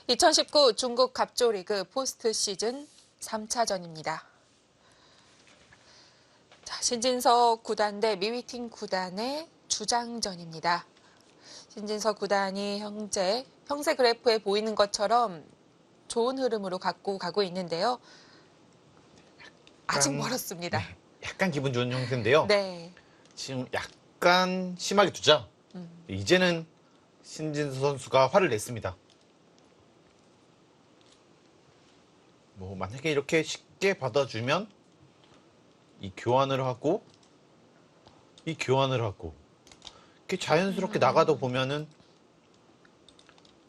2019 중국 갑조리그 포스트 시즌 3차전입니다. 자, 신진서 구단 대 미위팅 구단의 주장전입니다. 신진서 구단이 형세 그래프에 보이는 것처럼 좋은 흐름으로 갖고 가고 있는데요. 아직 멀었습니다. 네, 약간 기분 좋은 형태인데요. 네. 지금 약간 심하게 두자. 이제는 신진서 선수가 화를 냈습니다. 뭐 만약에 이렇게 쉽게 받아주면 이 교환을 하고 이렇게 자연스럽게 나가다 보면은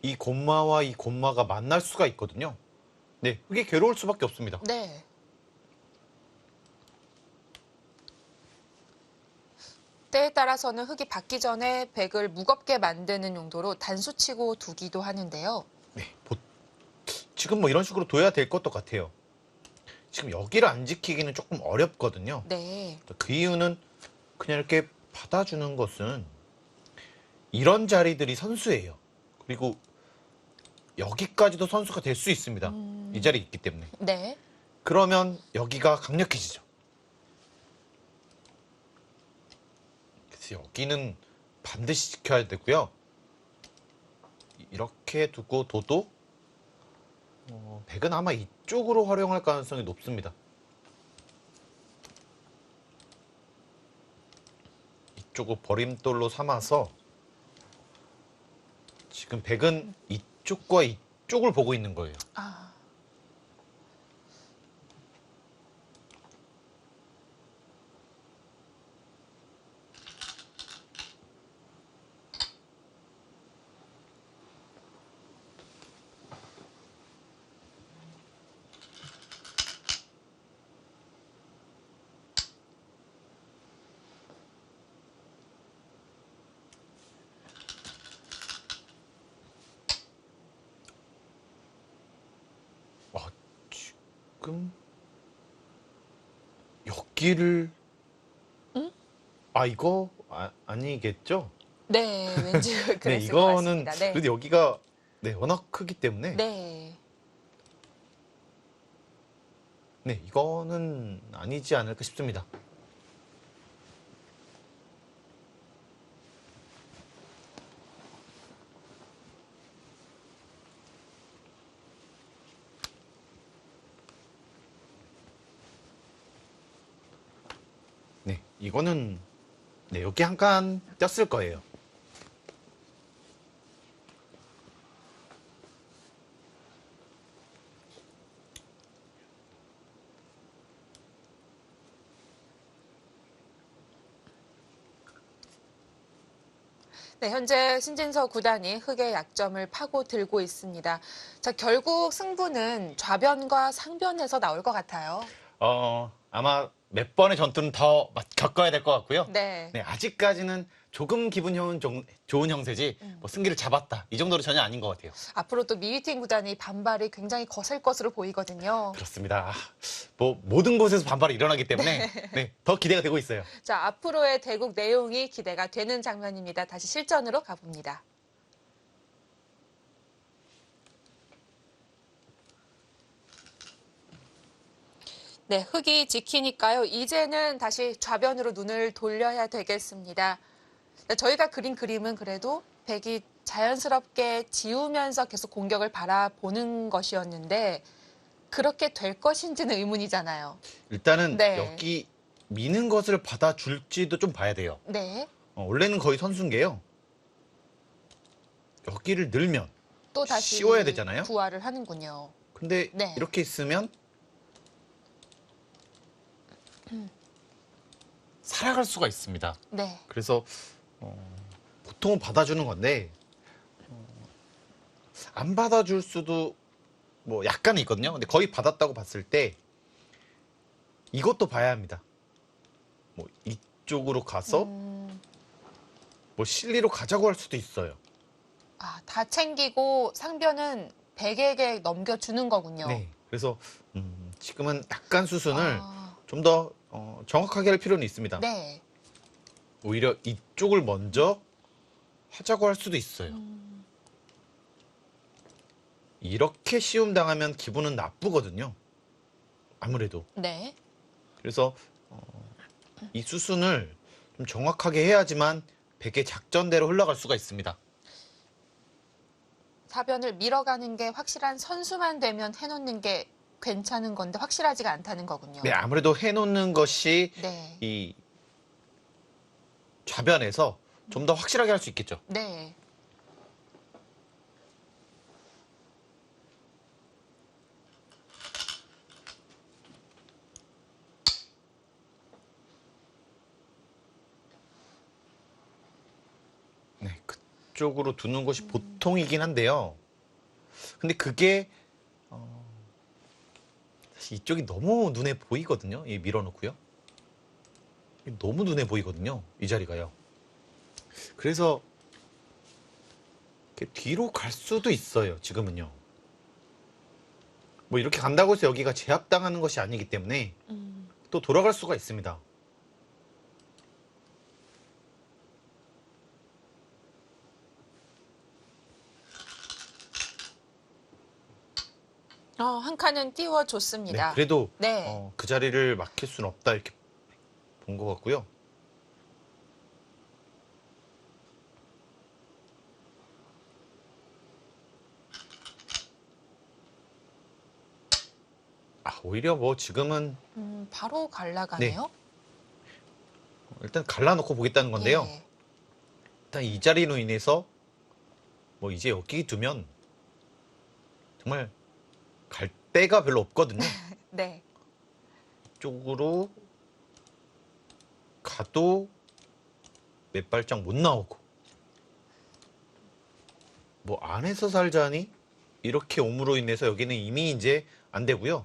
이 곰마와 이 곰마가 만날 수가 있거든요. 네, 그게 괴로울 수밖에 없습니다. 네. 때에 따라서는 흙이 받기 전에 백을 무겁게 만드는 용도로 단수치고 두기도 하는데요. 네, 지금 뭐 이런 식으로 둬야 될 것도 같아요. 지금 여기를 안 지키기는 조금 어렵거든요. 네. 그 이유는 그냥 이렇게 받아주는 것은 이런 자리들이 선수예요. 그리고 여기까지도 선수가 될 수 있습니다. 이 자리에 있기 때문에. 네. 그러면 여기가 강력해지죠. 그래서 여기는 반드시 지켜야 되고요. 이렇게 두고 둬도 백은 아마 이쪽으로 활용할 가능성이 높습니다. 이쪽을 버림돌로 삼아서 지금 백은 이쪽과 이쪽을 보고 있는 거예요. 아. 지금 여기를 응? 이거 아니겠죠? 네, 왠지 네, 그랬을 것 이거는 같습니다. 네. 그래도 여기가 워낙 크기 때문에 네. 네, 이거는 아니지 않을까 싶습니다. 네, 이거는 여기 한 칸 떴을 거예요. 네, 현재 신진서 구단이 흙의 약점을 파고들고 있습니다. 자, 결국 승부는 좌변과 상변에서 나올 것 같아요. 아마 몇 번의 전투는 더 겪어야 될 것 같고요. 네. 네, 아직까지는 조금 기분 좋은 형세지 뭐 승기를 잡았다 이 정도로 전혀 아닌 것 같아요. 앞으로 또 미위팅 구단이 반발이 굉장히 거셀 것으로 보이거든요. 그렇습니다. 뭐 모든 곳에서 반발이 일어나기 때문에 네, 더 기대가 되고 있어요. 자, 앞으로의 대국 내용이 기대가 되는 장면입니다. 다시 실전으로 가봅니다. 네, 흙이 지키니까요. 이제는 다시 좌변으로 눈을 돌려야 되겠습니다. 네, 저희가 그린 그림은 그래도 백이 자연스럽게 지우면서 계속 공격을 바라보는 것이었는데 그렇게 될 것인지는 의문이잖아요. 일단은 네. 여기 미는 것을 받아줄지도 좀 봐야 돼요. 네. 원래는 거의 선수인 게요. 여기를 늘면 또 다시 씌워야 되잖아요. 부활을 하는군요. 근데 네. 이렇게 있으면 살아갈 수가 있습니다. 네. 그래서 보통은 받아주는 건데 안 받아줄 수도 뭐 약간은 있거든요. 근데 거의 받았다고 봤을 때 이것도 봐야 합니다. 뭐 이쪽으로 가서 뭐 실리로 가자고 할 수도 있어요. 아, 다 챙기고 상변은 백에게 넘겨주는 거군요. 네. 그래서 지금은 약간 수순을 아, 좀 더 정확하게 할 필요는 있습니다. 네. 오히려 이쪽을 먼저 하자고 할 수도 있어요. 이렇게 시움 당하면 기분은 나쁘거든요. 아무래도. 네. 그래서 이 수순을 좀 정확하게 해야지만 백의 작전대로 흘러갈 수가 있습니다. 사변을 밀어가는 게 확실한 선수만 되면 해놓는 게 괜찮은 건데 확실하지가 않다는 거군요. 네, 아무래도 해놓는 것이 네. 이 좌변에서 좀 더 확실하게 할 수 있겠죠. 네. 네, 그쪽으로 두는 것이 보통이긴 한데요. 근데 그게 사실 이쪽이 너무 눈에 보이거든요. 이 밀어놓고요. 너무 눈에 보이거든요. 이 자리가요. 그래서 이렇게 뒤로 갈 수도 있어요. 지금은요. 뭐 이렇게 간다고 해서 여기가 제압당하는 것이 아니기 때문에 또 돌아갈 수가 있습니다. 한 칸은 네, 띄워줬습니다. 그래도 네. 그 자리를 막힐 수는 없다 이렇게 본 것 같고요. 오히려 뭐 지금은 바로 갈라가네요. 일단 갈라놓고 보겠다는 건데요. 예. 일단 이 자리로 인해서 뭐 이제 여기 두면 정말 갈 데가 별로 없거든요. 네. 쪽으로 가도 몇 발짝 못 나오고 뭐 안에서 살자니 이렇게 옴으로 인해서 여기는 이미 이제 안 되고요.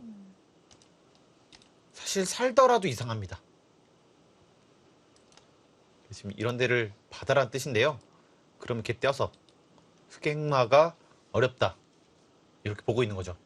사실 살더라도 이상합니다. 지금 이런 데를 받아란 뜻인데요. 그럼 이렇게 떼어서 흑행마가 어렵다 이렇게 보고 있는 거죠.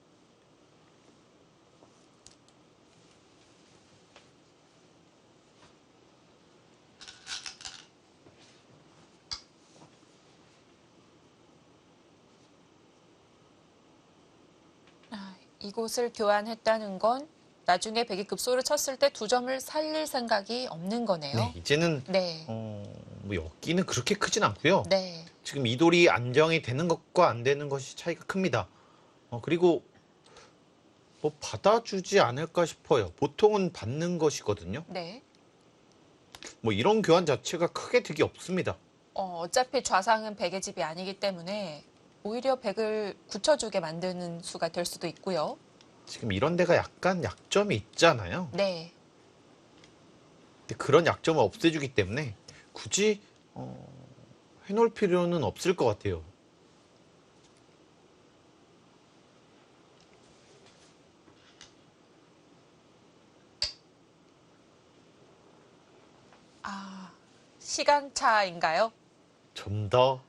이곳을 교환했다는 건 나중에 백이 급소를 쳤을 때 두 점을 살릴 생각이 없는 거네요. 네, 이제는 네. 뭐 여기는 그렇게 크진 않고요. 네. 지금 이 돌이 안정이 되는 것과 안 되는 것이 차이가 큽니다. 그리고 뭐 받아주지 않을까 싶어요. 보통은 받는 것이거든요. 네. 뭐 이런 교환 자체가 크게 득이 없습니다. 어차피 좌상은 백의 집이 아니기 때문에 오히려 백을 굳혀주게 만드는 수가 될 수도 있고요. 지금 이런 데가 약간 약점이 있잖아요. 네. 근데 그런 약점을 없애주기 때문에 굳이 해놓을 필요는 없을 것 같아요. 시간차인가요? 좀 더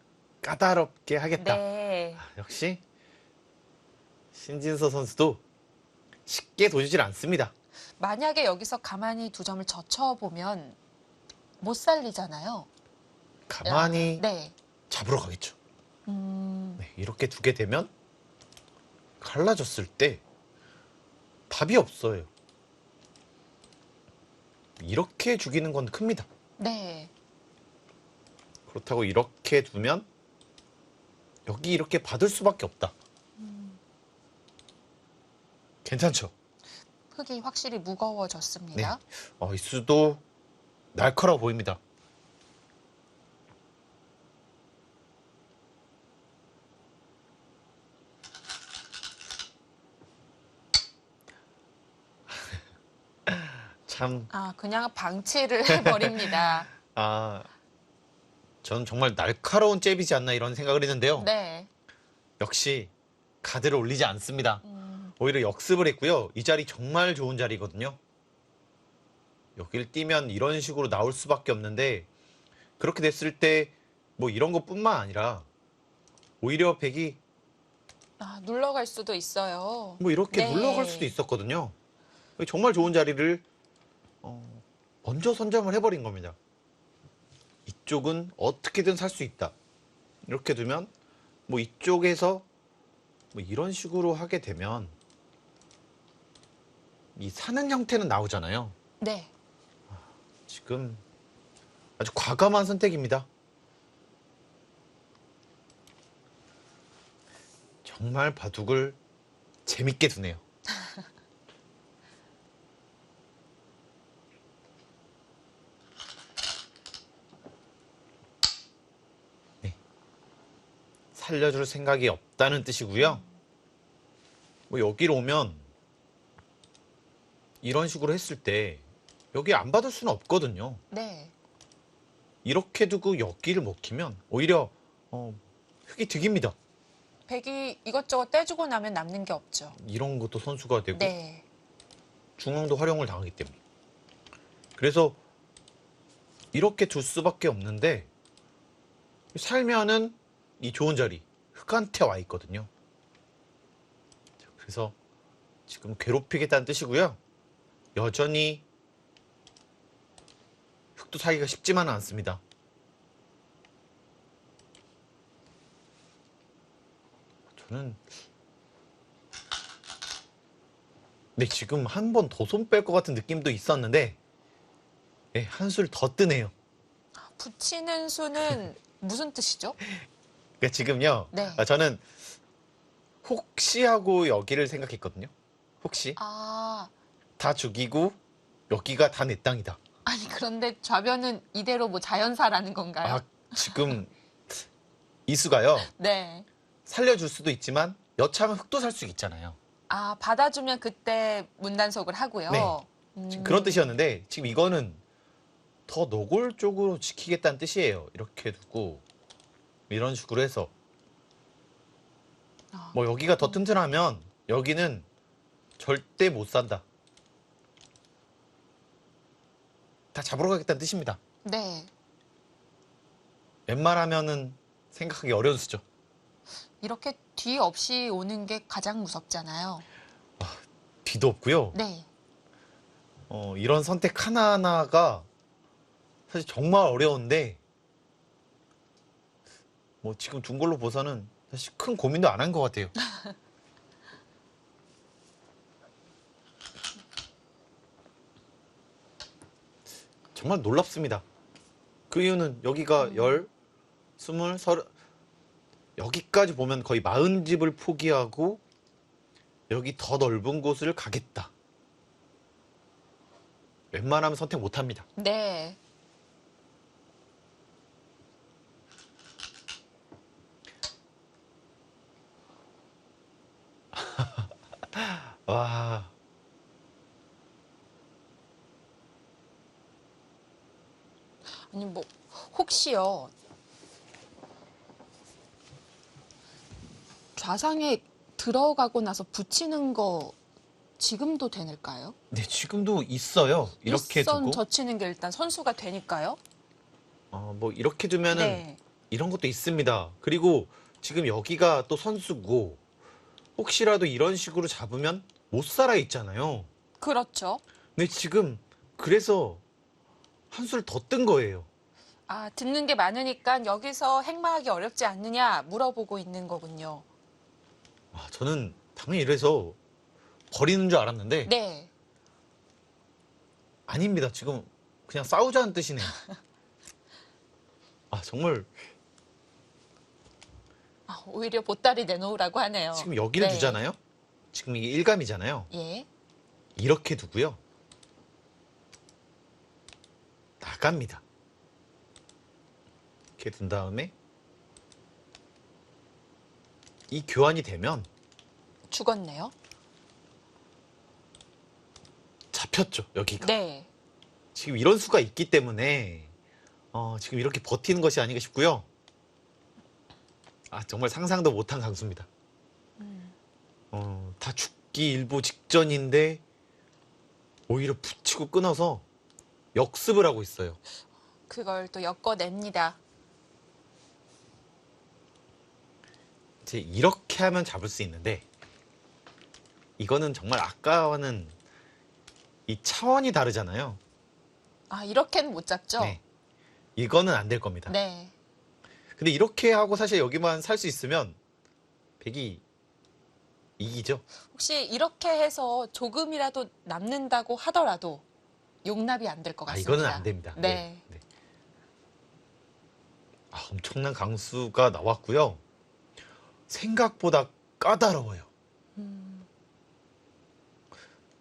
까다롭게 하겠다. 네. 역시 신진서 선수도 쉽게 도주질 않습니다. 만약에 여기서 가만히 두 점을 젖혀보면 못 살리잖아요. 가만히 네. 잡으러 가겠죠. 음, 네, 이렇게 두게 되면 갈라졌을 때 답이 없어요. 이렇게 죽이는 건 큽니다. 네. 그렇다고 이렇게 두면 여기 이렇게 받을 수밖에 없다. 괜찮죠? 흙이 확실히 무거워졌습니다. 이 수도 날카로워 보입니다. 참, 그냥 방치를 해버립니다. 전 정말 날카로운 잽이지 않나 이런 생각을 했는데요. 네. 역시 가드를 올리지 않습니다. 오히려 역습을 했고요. 이 자리 정말 좋은 자리거든요. 여길 뛰면 이런 식으로 나올 수밖에 없는데 그렇게 됐을 때 뭐 이런 것뿐만 아니라 오히려 백이 눌러갈 수도 있어요. 뭐 이렇게 네. 물러갈 수도 있었거든요. 정말 좋은 자리를 먼저 선점을 해버린 겁니다. 이쪽은 어떻게든 살 수 있다. 이렇게 두면 뭐 이쪽에서 뭐 이런 식으로 하게 되면 이 사는 형태는 나오잖아요. 네. 지금 아주 과감한 선택입니다. 정말 바둑을 재밌게 두네요. 네. 살려줄 생각이 없다는 뜻이고요. 뭐 여기로 오면 이런 식으로 했을 때 여기 안 받을 수는 없거든요. 네. 이렇게 두고 여기를 먹히면 오히려 흙이 득입니다. 백이 이것저것 떼주고 나면 남는 게 없죠. 이런 것도 선수가 되고 네. 중앙도 활용을 당하기 때문에. 그래서 이렇게 둘 수밖에 없는데 살면은 이 좋은 자리 흙한테 와 있거든요. 그래서 지금 괴롭히겠다는 뜻이고요. 여전히 흙도 사기가 쉽지만은 않습니다. 저는 네, 지금 한 번 더 손 뺄 것 같은 느낌도 있었는데 네, 한술 더 뜨네요. 붙이는 수는 무슨 뜻이죠? 그러니까 지금요. 네. 저는 혹시 하고 여기를 생각했거든요. 혹시 아, 다 죽이고 여기가 다 내 땅이다. 아니 그런데 좌변은 이대로 뭐 자연사라는 건가요? 지금 이수가요. 네. 살려줄 수도 있지만 여차하면 흙도 살 수 있잖아요. 아, 받아주면 그때 문단속을 하고요. 네. 지금 그런 뜻이었는데 지금 이거는 더 노골적으로 지키겠다는 뜻이에요. 이렇게 두고 이런 식으로 해서 뭐 여기가 더 튼튼하면 여기는 절대 못 산다. 다 잡으러 가겠다는 뜻입니다. 네. 웬만하면은 생각하기 어려운 수죠. 이렇게 뒤 없이 오는 게 가장 무섭잖아요. 뒤도 없고요. 네. 이런 선택 하나하나가 사실 정말 어려운데 뭐 지금 둔 걸로 봐서는 사실 큰 고민도 안 한 것 같아요. 정말 놀랍습니다. 그 이유는 여기가 10, 20, 30 여기까지 보면 거의 40집을 포기하고 여기 더 넓은 곳을 가겠다. 웬만하면 선택 못합니다. 네. 와, 아니 뭐 혹시요. 좌상에 들어가고 나서 붙이는 거 지금도 되는가요? 네, 지금도 있어요. 이렇게 일선 두고 젖히는 게 일단 선수가 되니까요. 뭐 이렇게 두면은 네. 이런 것도 있습니다. 그리고 지금 여기가 또 선수고 혹시라도 이런 식으로 잡으면 못 살아 있잖아요. 그렇죠. 근데 지금 그래서 한술 더 뜬 거예요. 아, 듣는 게 많으니까 여기서 행마하기 어렵지 않느냐 물어보고 있는 거군요. 저는 당연히 이래서 버리는 줄 알았는데 네. 아닙니다. 지금 그냥 싸우자는 뜻이네요. 정말 오히려 보따리 내놓으라고 하네요. 지금 여기를 네. 두잖아요. 지금 이게 일감이잖아요. 예. 이렇게 두고요. 나갑니다. 이렇게 둔 다음에 이 교환이 되면 죽었네요. 잡혔죠. 여기가. 네. 지금 이런 수가 있기 때문에 지금 이렇게 버티는 것이 아닌가 싶고요. 정말 상상도 못한 강수입니다. 다 죽기 일보 직전인데 오히려 붙이고 끊어서 역습을 하고 있어요. 그걸 또 엮어냅니다. 이제 이렇게 하면 잡을 수 있는데 이거는 정말 아까와는 이 차원이 다르잖아요. 이렇게는 못 잡죠? 네. 이거는 안 될 겁니다. 네. 근데 이렇게 하고 사실 여기만 살 수 있으면 백이 이기죠. 혹시 이렇게 해서 조금이라도 남는다고 하더라도 용납이 안 될 것 같습니다. 이거는 안 됩니다. 네. 네. 엄청난 강수가 나왔고요. 생각보다 까다로워요.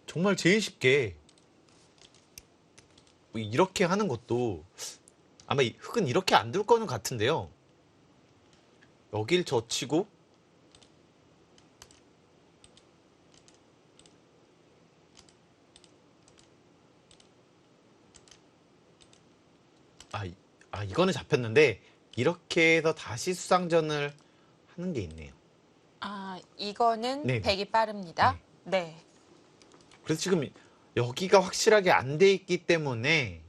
정말 제일 쉽게 뭐 이렇게 하는 것도 아마 흙은 이렇게 안 둘 거는 같은데요. 여길 젖히고 이거는 잡혔는데 이렇게 해서 다시 수상전을 하는 게 있네요. 이거는 네네. 백이 빠릅니다. 네. 그래서 지금 여기가 확실하게 안 돼 있기 때문에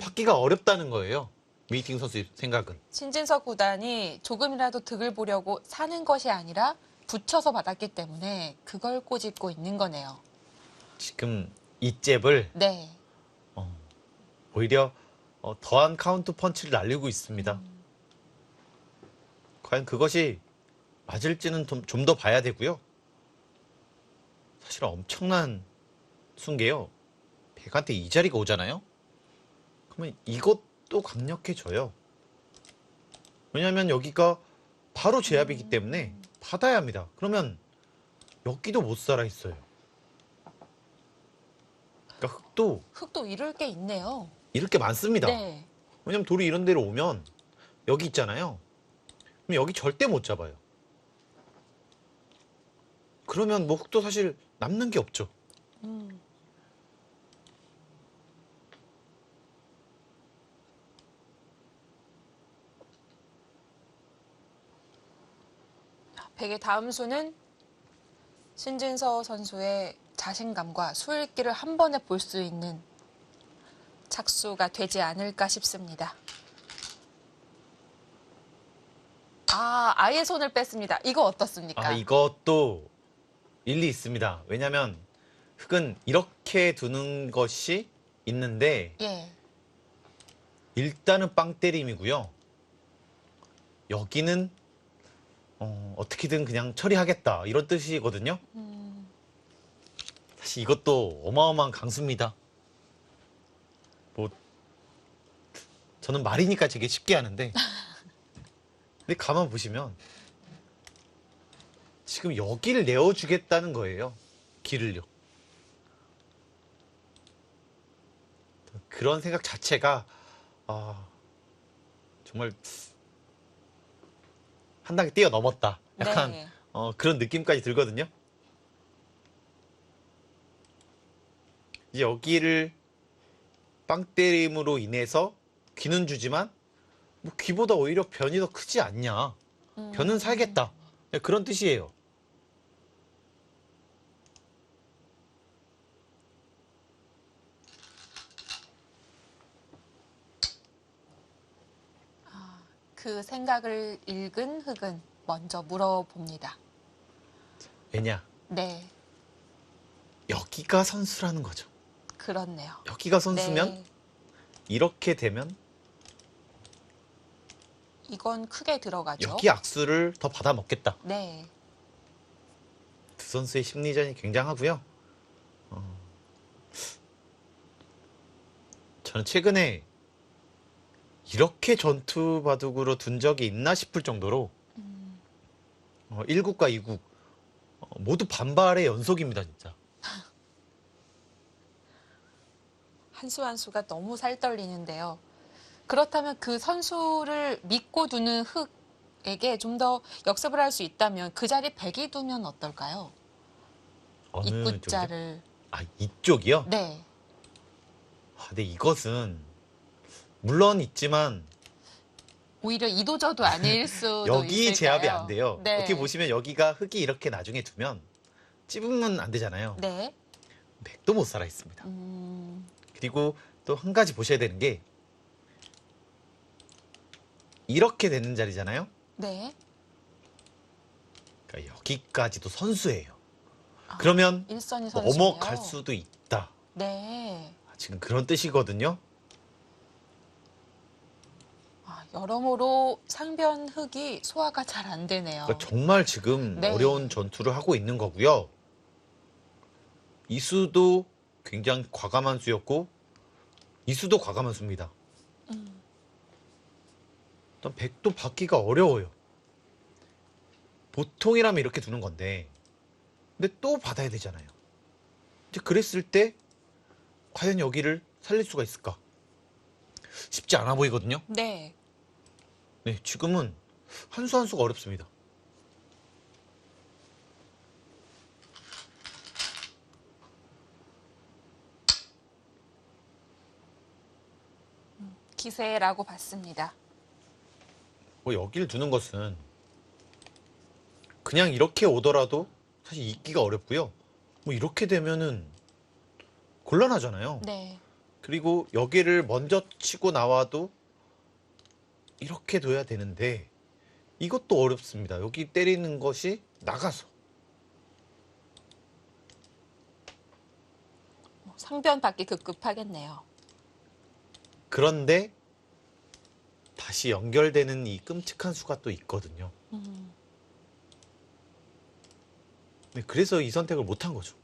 받기가 어렵다는 거예요. 웨이팅 선수 생각은. 신진석 구단이 조금이라도 득을 보려고 사는 것이 아니라 붙여서 받았기 때문에 그걸 꼬집고 있는 거네요. 지금 이 잽을 네. 오히려 더한 카운트 펀치를 날리고 있습니다. 과연 그것이 맞을지는 좀 더 봐야 되고요. 사실 엄청난 순게요. 백한테 이 자리가 오잖아요. 그러면 이것도 강력해져요. 왜냐하면 여기가 바로 제압이기 때문에 받아야 합니다. 그러면 여기도 못 살아 있어요. 그러니까 흙도 이룰 게 있네요. 이렇게 많습니다. 네. 왜냐면 돌이 이런 데로 오면 여기 있잖아요. 그럼 여기 절대 못 잡아요. 그러면 뭐 흙도 사실 남는 게 없죠. 백의 다음 수는 신진서 선수의 자신감과 수읽기를 한 번에 볼 수 있는 착수가 되지 않을까 싶습니다. 아예 손을 뺐습니다. 이거 어떻습니까? 이것도 일리 있습니다. 왜냐면 흙은 이렇게 두는 것이 있는데 예. 일단은 빵 때림이고요. 여기는 어떻게든 그냥 처리하겠다 이런 뜻이거든요. 사실 이것도 어마어마한 강수입니다. 뭐 저는 말이니까 되게 쉽게 하는데 근데 가만 보시면 지금 여기를 내어주겠다는 거예요. 길을요. 그런 생각 자체가 정말 한 단계 뛰어넘었다. 약간 네. 그런 느낌까지 들거든요. 이제 여기를 빵 때림으로 인해서 귀는 주지만 뭐 귀보다 오히려 변이 더 크지 않냐. 변은 살겠다. 그런 뜻이에요. 그 생각을 읽은 흙은 먼저 물어봅니다. 왜냐? 네. 여기가 선수라는 거죠. 그렇네요. 여기가 선수면 네. 이렇게 되면 이건 크게 들어가죠. 여기 악수를 더 받아 먹겠다. 네. 두 선수의 심리전이 굉장하고요. 저는 최근에 이렇게 전투 바둑으로 둔 적이 있나 싶을 정도로 1국과 2국 모두 반발의 연속입니다, 진짜. 한 수 한 수가 너무 살떨리는데요. 그렇다면 그 선수를 믿고 두는 흙에게 좀 더 역습을 할 수 있다면 그 자리에 백이 두면 어떨까요? 어느 입구자를. 쪽이죠? 이쪽이요? 네. 근데 이것은 물론 있지만 오히려 이도저도 아닐 수도 여기 있을까요? 제압이 안 돼요. 네. 어떻게 보시면 여기가 흙이 이렇게 나중에 두면 찝으면 안 되잖아요. 네. 백도 못 살아 있습니다. 그리고 또 한 가지 보셔야 되는 게 이렇게 되는 자리잖아요. 네. 그러니까 여기까지도 선수예요. 그러면 일선이 선수예요. 넘어갈 수도 있다. 네. 지금 그런 뜻이거든요. 여러모로 상변 흙이 소화가 잘 안 되네요. 그러니까 정말 지금 네. 어려운 전투를 하고 있는 거고요. 이 수도 굉장히 과감한 수였고 이 수도 과감한 수입니다. 일단 백도 받기가 어려워요. 보통이라면 이렇게 두는 건데 근데 또 받아야 되잖아요. 이제 그랬을 때 과연 여기를 살릴 수가 있을까? 쉽지 않아 보이거든요. 네. 네, 지금은 한 수 한 수가 어렵습니다. 기세라고 봤습니다. 뭐 여기를 두는 것은 그냥 이렇게 오더라도 사실 잊기가 어렵고요. 뭐 이렇게 되면은 곤란하잖아요. 네. 그리고 여기를 먼저 치고 나와도 이렇게 둬야 되는데 이것도 어렵습니다. 여기 때리는 것이 나가서. 상변 받기 급급하겠네요. 그런데 다시 연결되는 이 끔찍한 수가 또 있거든요. 네, 그래서 이 선택을 못한 거죠.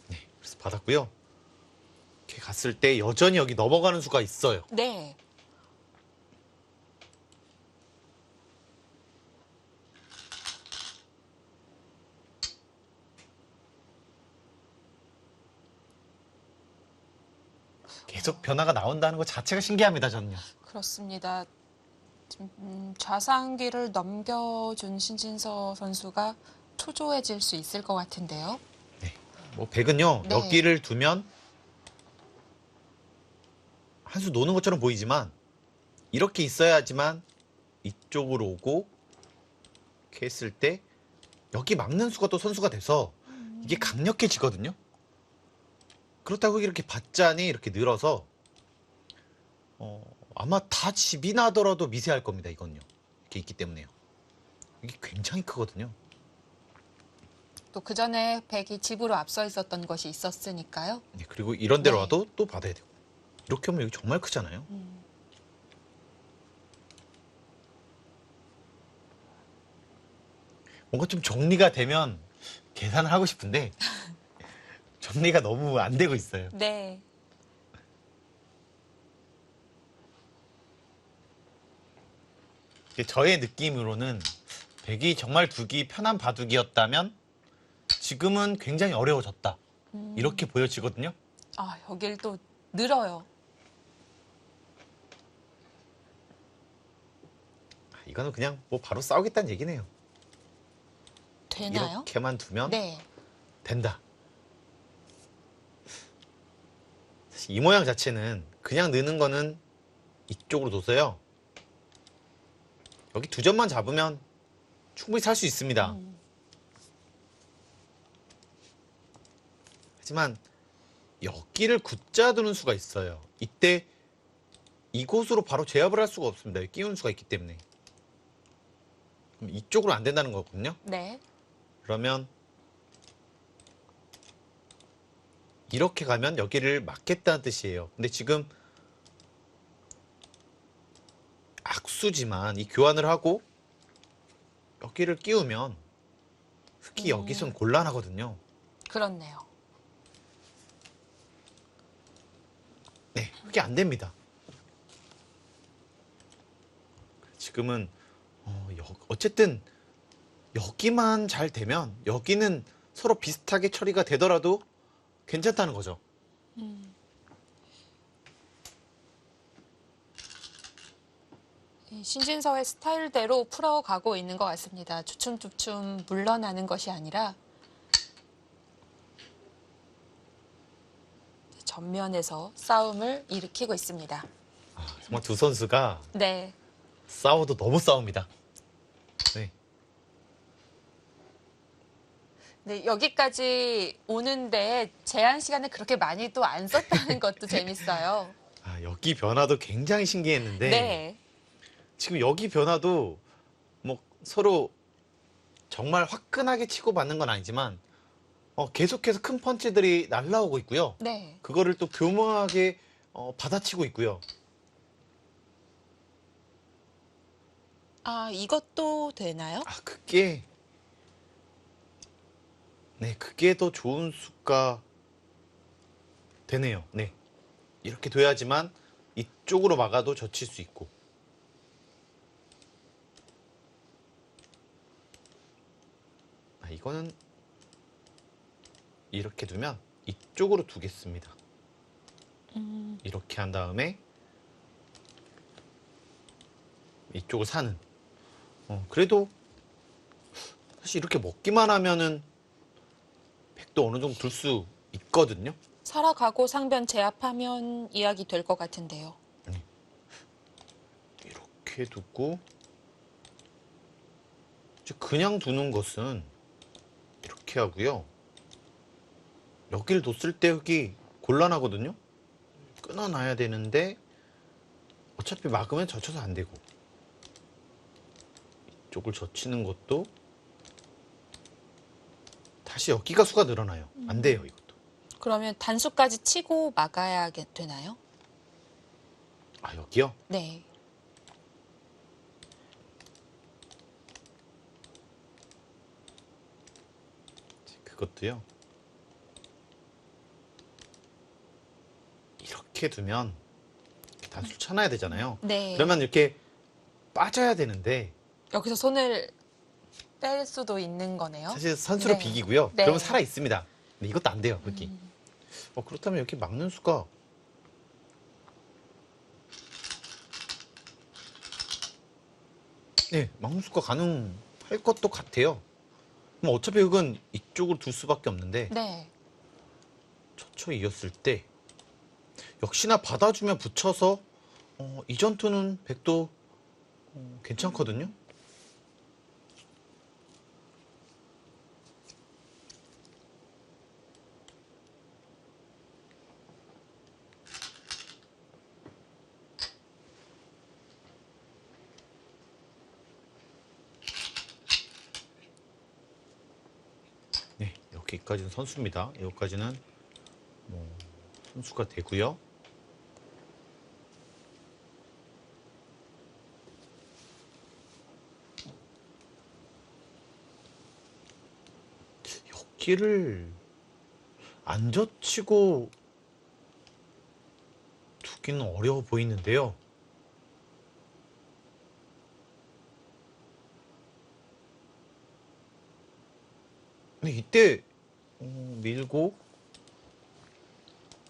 네, 그래서 받았고요. 이렇게 갔을 때 여전히 여기 넘어가는 수가 있어요. 네. 계속 변화가 나온다는 것 자체가 신기합니다, 저는요. 그렇습니다. 지금 좌상기를 넘겨준 신진서 선수가 초조해질 수 있을 것 같은데요. 네. 뭐 백은요, 네. 여기를 두면 한 수 노는 것처럼 보이지만 이렇게 있어야지만 이쪽으로 오고 이렇게 했을 때 여기 막는 수가 또 선수가 돼서 이게 강력해지거든요. 그렇다고 이렇게 받자니 이렇게 늘어서 아마 다 집이 나더라도 미세할 겁니다. 이건요. 이렇게 있기 때문에요. 이게 굉장히 크거든요. 또 그 전에 백이 집으로 앞서 있었던 것이 있었으니까요. 네, 그리고 이런 데로 네. 와도 또 받아야 되고. 이렇게 하면 여기 정말 크잖아요. 뭔가 좀 정리가 되면 계산을 하고 싶은데 정리가 너무 안 되고 있어요. 네. 저의 느낌으로는 백이 정말 두기 편한 바둑이었다면 지금은 굉장히 어려워졌다. 이렇게 보여지거든요. 아, 여길 또 늘어요. 이거는 그냥 뭐 바로 싸우겠다는 얘기네요. 되나요? 이렇게만 두면 네. 된다. 사실 이 모양 자체는 그냥 느는 거는 이쪽으로 둬서요. 여기 두 점만 잡으면 충분히 살 수 있습니다. 하지만 여기를 굳자 두는 수가 있어요. 이때 이곳으로 바로 제압을 할 수가 없습니다. 여기 끼우는 수가 있기 때문에. 그럼 이쪽으로 안 된다는 거거든요. 네. 그러면 이렇게 가면 여기를 막겠다는 뜻이에요. 근데 지금 악수지만 이 교환을 하고 여기를 끼우면 흙이 여기선 곤란하거든요. 그렇네요. 네, 그게 안 됩니다. 지금은 어쨌든 여기만 잘 되면 여기는 서로 비슷하게 처리가 되더라도 괜찮다는 거죠. 이 신진서의 스타일대로 풀어가고 있는 것 같습니다. 주춤주춤 물러나는 것이 아니라 전면에서 싸움을 일으키고 있습니다. 정말 두 선수가 네. 싸워도 너무 싸웁니다. 네. 네, 여기까지 오는데 제한 시간을 그렇게 많이 또 안 썼다는 것도 재밌어요. 여기 변화도 굉장히 신기했는데 네. 지금 여기 변화도 뭐 서로 정말 화끈하게 치고받는 건 아니지만 계속해서 큰 펀치들이 날라오고 있고요. 네. 그거를 또 교묘하게 받아치고 있고요. 아, 이것도 되나요? 아, 그게 더 좋은 수가 되네요. 네. 이렇게 돼야지만 이쪽으로 막아도 젖힐 수 있고. 아, 이거는 이렇게 두면 이쪽으로 두겠습니다. 이렇게 한 다음에 이쪽을 사는. 그래도 사실 이렇게 먹기만 하면은 백도 어느 정도 둘 수 있거든요. 살아가고 상변 제압하면 이야기 될 것 같은데요. 이렇게 두고 이제 그냥 두는 것은 이렇게 하고요. 여기를 뒀을 때 흙이 곤란하거든요. 끊어놔야 되는데 어차피 막으면 젖혀서 안 되고, 이쪽을 젖히는 것도 다시 여기가 수가 늘어나요. 안 돼요, 이것도. 그러면 단수까지 치고 막아야 되나요? 아, 여기요? 네. 그것도요. 이렇게 두면 이렇게 단수를 쳐놔야 되잖아요. 네. 그러면 이렇게 빠져야 되는데 여기서 손을 뺄 수도 있는 거네요. 사실 선수로 네. 비기고요. 네. 그러면 살아 있습니다. 근데 이것도 안 돼요, 여기. 그렇다면 이렇게 막는 수가 네, 막는 수가 가능할 것도 같아요. 그럼 어차피 흙은 이쪽으로 둘 수밖에 없는데 네. 처쳐 이었을 때 역시나 받아주면 붙여서 이 전투는 백도 괜찮거든요. 네, 여기까지는 선수입니다. 여기까지는 뭐 선수가 되고요. 여기를 안 젖히고 두기는 어려워 보이는데요. 근데 이때 밀고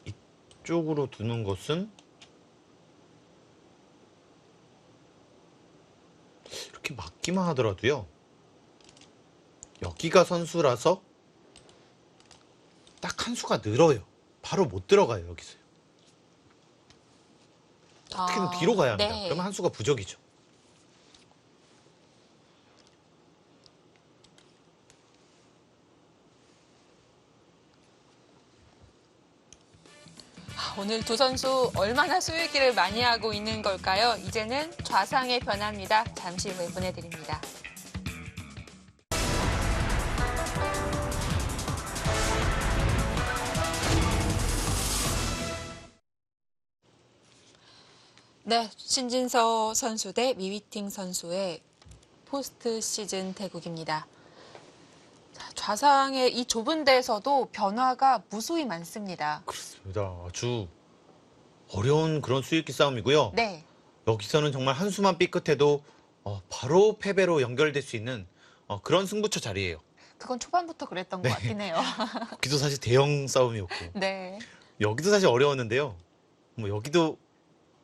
이쪽으로 두는 것은 이렇게 막기만 하더라도요. 여기가 선수라서 딱 한 수가 늘어요. 바로 못 들어가요, 여기서요. 어떻게든 뒤로 가야 합니다. 네. 그러면 한 수가 부족이죠. 오늘 두 선수 얼마나 수유기를 많이 하고 있는 걸까요? 이제는 좌상의 변화입니다. 잠시 후에 보내드립니다. 네, 신진서 선수 대 미위팅 선수의 포스트 시즌 대국입니다. 좌상의 이 좁은 데에서도 변화가 무수히 많습니다. 그렇습니다. 아주 어려운 그런 수익기 싸움이고요. 네. 여기서는 정말 한 수만 삐끗해도 바로 패배로 연결될 수 있는 그런 승부처 자리예요. 그건 초반부터 그랬던 네. 것 같긴 해요. 여기도 사실 대형 싸움이었고 네. 여기도 사실 어려웠는데요. 뭐 여기도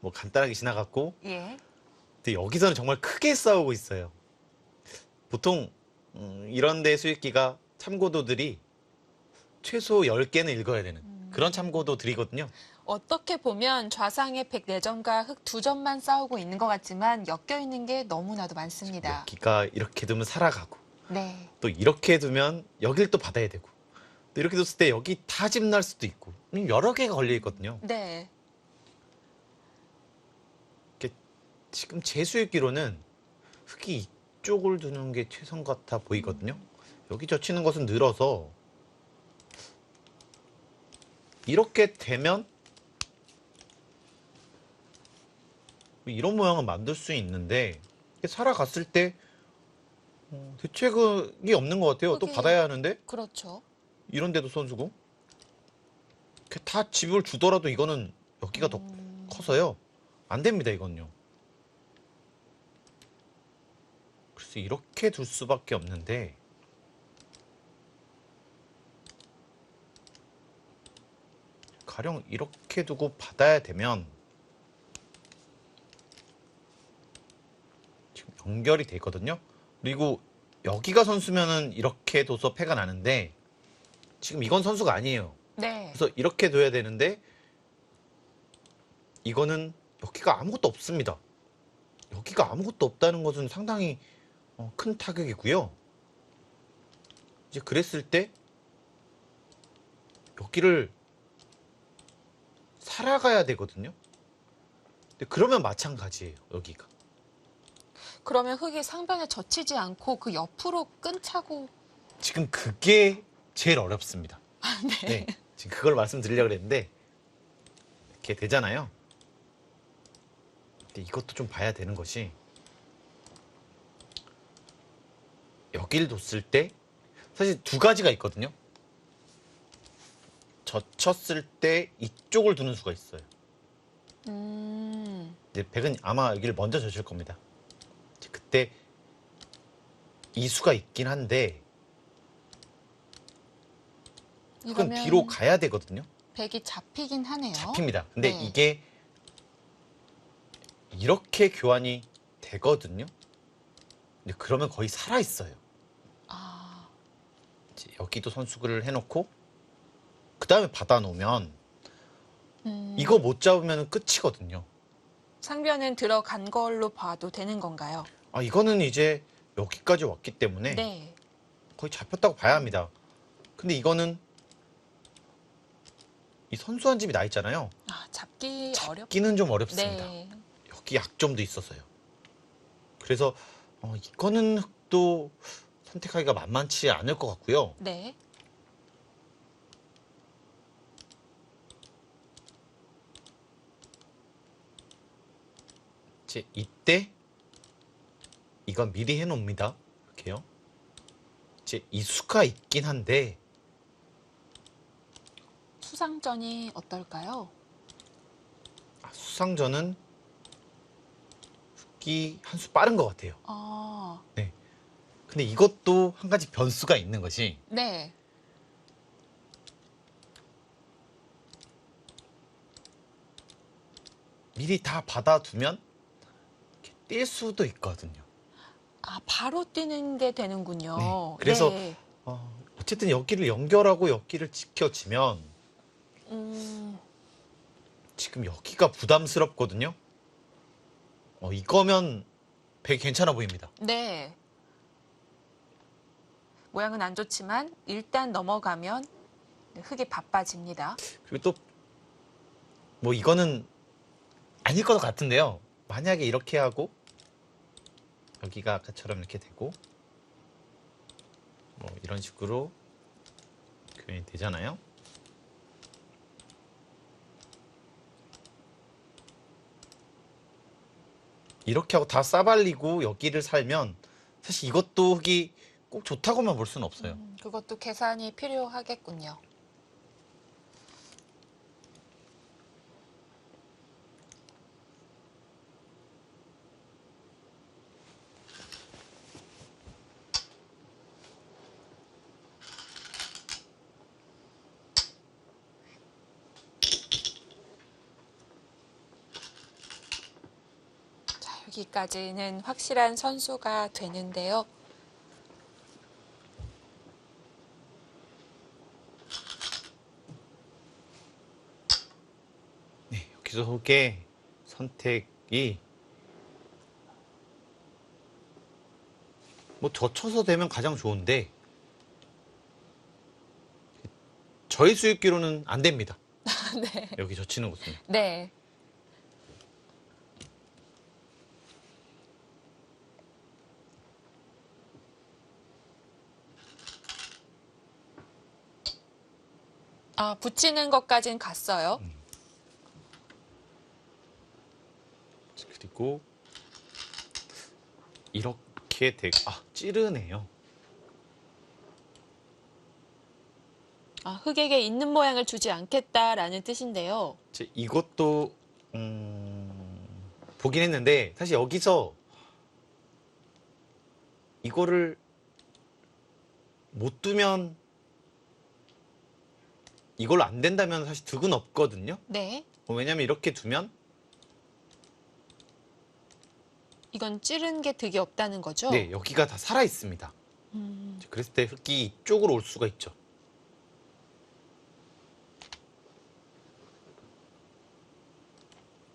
뭐 간단하게 지나갔고 예. 근데 여기서는 정말 크게 싸우고 있어요. 보통 이런 데 수익기가 참고도들이 최소 10개는 읽어야 되는 그런 참고도들이거든요. 어떻게 보면 좌상의 백내전과 흑 두 점만 싸우고 있는 것 같지만 엮여 있는 게 너무나도 많습니다. 여기가 이렇게 두면 살아가고 네. 또 이렇게 두면 여길 또 받아야 되고 또 이렇게 뒀을 때 여기 다 집 날 수도 있고 여러 개가 걸려 있거든요. 네. 지금 제 수익기로는 흙이 이쪽을 두는 게 최선 같아 보이거든요. 여기 젖히는 것은 늘어서 이렇게 되면 이런 모양은 만들 수 있는데 이게 살아갔을 때 대책이 없는 것 같아요. 또 흙이- 받아야 하는데 그렇죠. 이런데도 선수고 이렇게 다 집을 주더라도 이거는 여기가 더 커서요. 안 됩니다, 이건요. 그래서 이렇게 둘 수밖에 없는데 가령 이렇게 두고 받아야 되면 지금 연결이 돼 있거든요. 그리고 여기가 선수면은 이렇게 둬서 패가 나는데 지금 이건 선수가 아니에요. 네. 그래서 이렇게 둬야 되는데 이거는 여기가 아무것도 없습니다. 여기가 아무것도 없다는 것은 상당히 큰 타격이고요. 이제 그랬을 때 여기를 살아가야 되거든요. 근데 그러면 마찬가지예요. 여기가. 그러면 흙이 상변에 젖히지 않고 그 옆으로 끈 차고 지금 그게 제일 어렵습니다. 네. 지금 그걸 말씀드리려고 그랬는데 이렇게 되잖아요. 근데 이것도 좀 봐야 되는 것이 여기를 뒀을 때 사실 두 가지가 있거든요. 젖혔을 때 이쪽을 두는 수가 있어요. 이제 백은 아마 여기를 먼저 젖힐 겁니다. 이제 그때 이 수가 있긴 한데 그건 이러면 뒤로 가야 되거든요. 백이 잡히긴 하네요. 잡힙니다. 근데 네. 이게 이렇게 교환이 되거든요. 근데 그러면 거의 살아 있어요. 아, 여기도 선수를 해놓고 그 다음에 받아 놓으면 음, 이거 못 잡으면 끝이거든요. 상변은 들어간 걸로 봐도 되는 건가요? 아 이거는 이제 여기까지 왔기 때문에 네. 거의 잡혔다고 봐야 합니다. 근데 이거는 이 선수 한 집이 나 있잖아요. 아, 잡기 어렵. 잡기는 좀 어렵습니다. 네. 여기 약점도 있어서요. 그래서 이거는 또 선택하기가 만만치 않을 것 같고요. 네. 이제 이때 이건 미리 해놓습니다. 이렇게요. 이제 이 수가 있긴 한데 수상전이 어떨까요? 수상전은 흑이 한 수 빠른 것 같아요. 아, 네. 근데 이것도 한 가지 변수가 있는 것이 네. 미리 다 받아두면 이렇게 뛸 수도 있거든요. 아, 바로 뛰는 게 되는군요. 네. 그래서 네. 어쨌든 여기를 연결하고 여기를 지켜지면 지금 여기가 부담스럽거든요. 이거면 되게 괜찮아 보입니다. 네. 모양은 안 좋지만 일단 넘어가면 흙이 바빠집니다. 그리고 또 뭐 이거는 아닐 것 같은데요. 만약에 이렇게 하고 여기가 아까처럼 이렇게 되고 뭐 이런 식으로 교환이 되잖아요. 이렇게 하고 다 싸발리고 여기를 살면 사실 이것도 흙이 꼭 좋다고만 볼 수는 없어요. 그것도 계산이 필요하겠군요. 자, 여기까지는 확실한 선수가 되는데요. 네, 여기서 흙의 선택이 뭐 젖혀서 되면 가장 좋은데 저희 수익기로는 안 됩니다. 네. 여기 젖히는 곳은. 네. 아, 붙이는 것까진 갔어요. 그리고 이렇게 찌르네요. 흑에게 있는 모양을 주지 않겠다라는 뜻인데요. 이것도 보긴 했는데 사실 여기서 이거를 못 두면 이걸로 안 된다면 사실 득은 없거든요. 네. 왜냐면 이렇게 두면 이건 찌른 게 득이 없다는 거죠? 네, 여기가 다 살아 있습니다. 그랬을 때 흑이 이쪽으로 올 수가 있죠.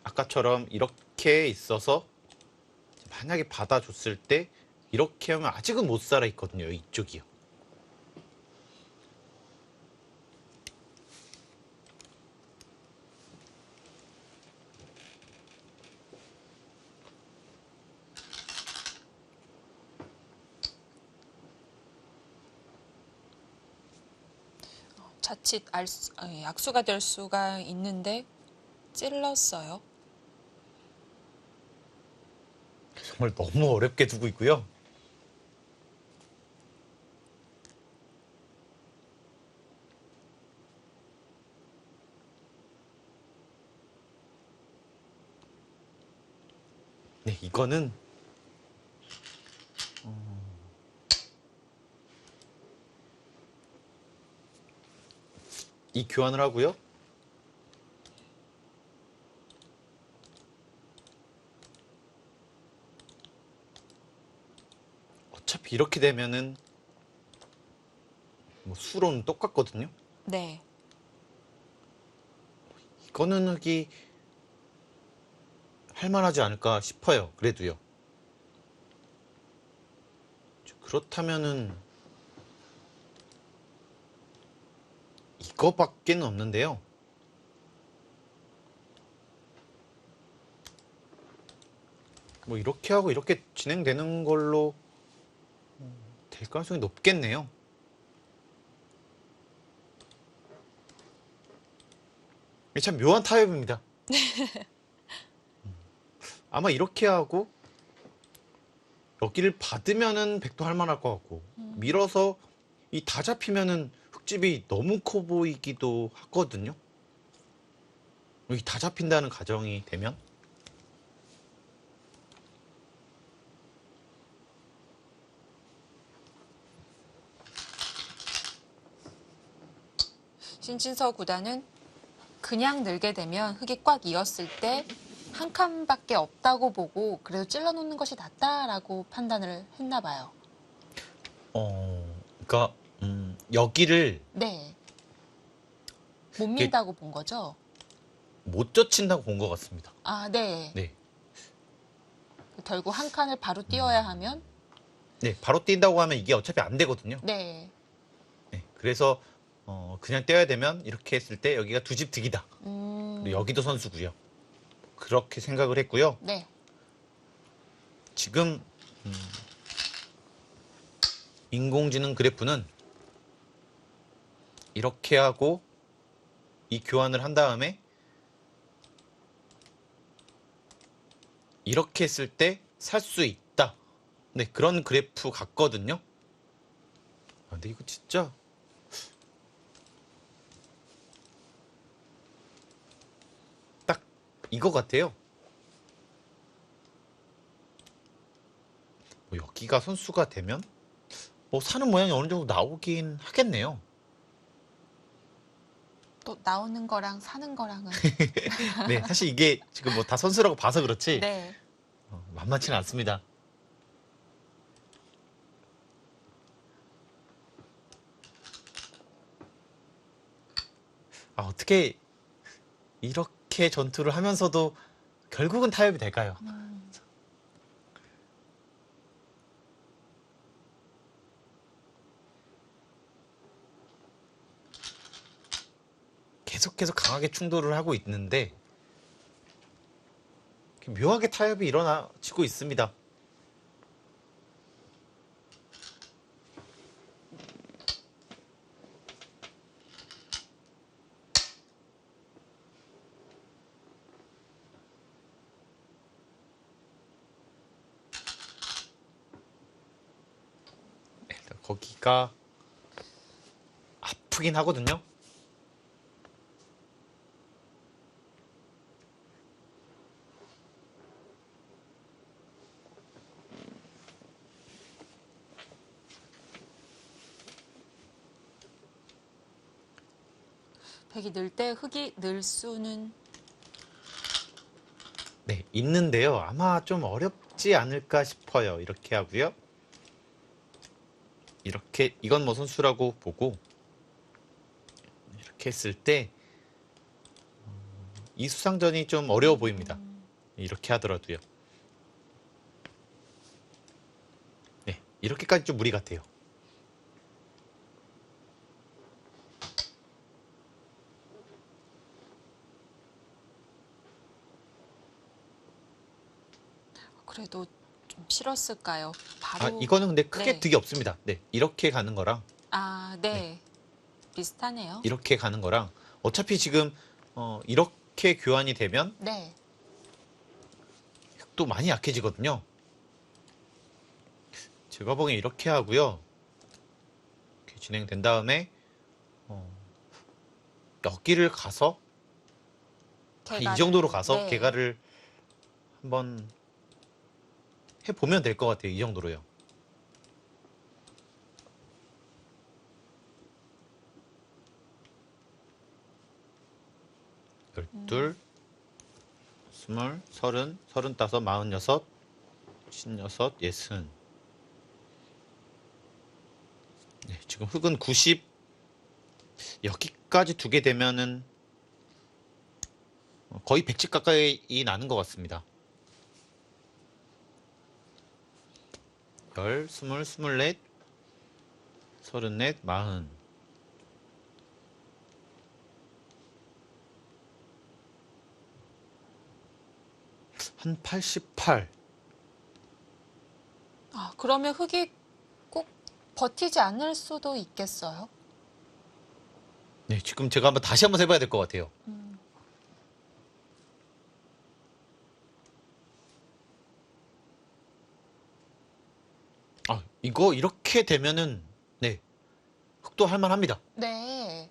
아까처럼 이렇게 있어서 만약에 받아줬을 때 이렇게 하면 아직은 못 살아 있거든요. 이쪽이요. 자칫 악수가 될 수가 있는데 찔렀어요. 정말 너무 어렵게 두고 있고요. 네, 이거는 이 교환을 하고요. 어차피 이렇게 되면은 뭐 수로는 똑같거든요. 네. 이거는 흑이 할만하지 않을까 싶어요. 그래도요. 그렇다면은 이거밖에는 없는데요. 뭐 이렇게 하고 이렇게 진행되는 걸로 될 가능성이 높겠네요. 이게 참 묘한 타협입니다. 아마 이렇게 하고 여기를 받으면은 백도 할만할 것 같고 밀어서 이 다 잡히면은 흙집이 너무 커 보이기도 하거든요. 여기 다 잡힌다는 가정이 되면 신진서 구단은 그냥 늘게 되면 흙이 꽉 이었을 때 한 칸밖에 없다고 보고 그래도 찔러놓는 것이 낫다라고 판단을 했나 봐요. 그러니까 여기를 네. 못 민다고 본 거죠? 못 젖힌다고 본 것 같습니다. 네. 네, 결국 한 칸을 바로 띄워야 하면 네, 바로 뛴다고 하면 이게 어차피 안 되거든요. 네. 네, 그래서 그냥 떼야 되면 이렇게 했을 때 여기가 두 집 득이다. 그리고 여기도 선수고요. 그렇게 생각을 했고요. 네. 지금 인공지능 그래프는 이렇게 하고 이 교환을 한 다음에 이렇게 했을 때 살 수 있다. 네, 그런 그래프 같거든요. 근데 이거 진짜 딱 이거 같아요. 뭐 여기가 선수가 되면 뭐 사는 모양이 어느 정도 나오긴 하겠네요. 또 나오는 거랑 사는 거랑은 네, 사실 이게 지금 뭐 다 선수라고 봐서 그렇지 네. 만만치는 않습니다. 어떻게 이렇게 전투를 하면서도 결국은 타협이 될까요? 계속 강하게 충돌을 하고 있는데 묘하게 타협이 일어나지고 있습니다. 거기가 아프긴 하거든요. 백이 늘 때 흑이 늘 수는 네, 있는데요. 아마 좀 어렵지 않을까 싶어요. 이렇게 하고요. 이렇게 이건 뭐 선수라고 보고 이렇게 했을 때 이 수상전이 좀 어려워 보입니다. 이렇게 하더라도요. 네, 이렇게까지 좀 무리 같아요. 그래도 좀 싫었을까요? 아, 바로 이거는 근데 크게 네. 득이 없습니다. 네, 이렇게 가는 거랑 네. 비슷하네요. 이렇게 가는 거랑 어차피 지금 이렇게 교환이 되면 네. 또 많이 약해지거든요. 제가 보기엔 이렇게 하고요. 이렇게 진행된 다음에 여기를 가서 이 개가를, 정도로 가서 네. 개가를 한번 해보면 될 것 같아요. 이 정도로요. 열둘, 스물, 서른, 서른다섯, 마흔여섯, 신여섯, 예순. 네, 지금 흑은 90. 여기까지 두게 되면은 거의 100집 가까이 나는 것 같습니다. 열, 스물, 스물넷, 서른넷, 마흔. 한 88. 그러면 흑이 꼭 버티지 않을 수도 있겠어요. 네, 지금 제가 다시 한번 해봐야 될 것 같아요. 이거 이렇게 되면은 네, 흑도 할만합니다. 네.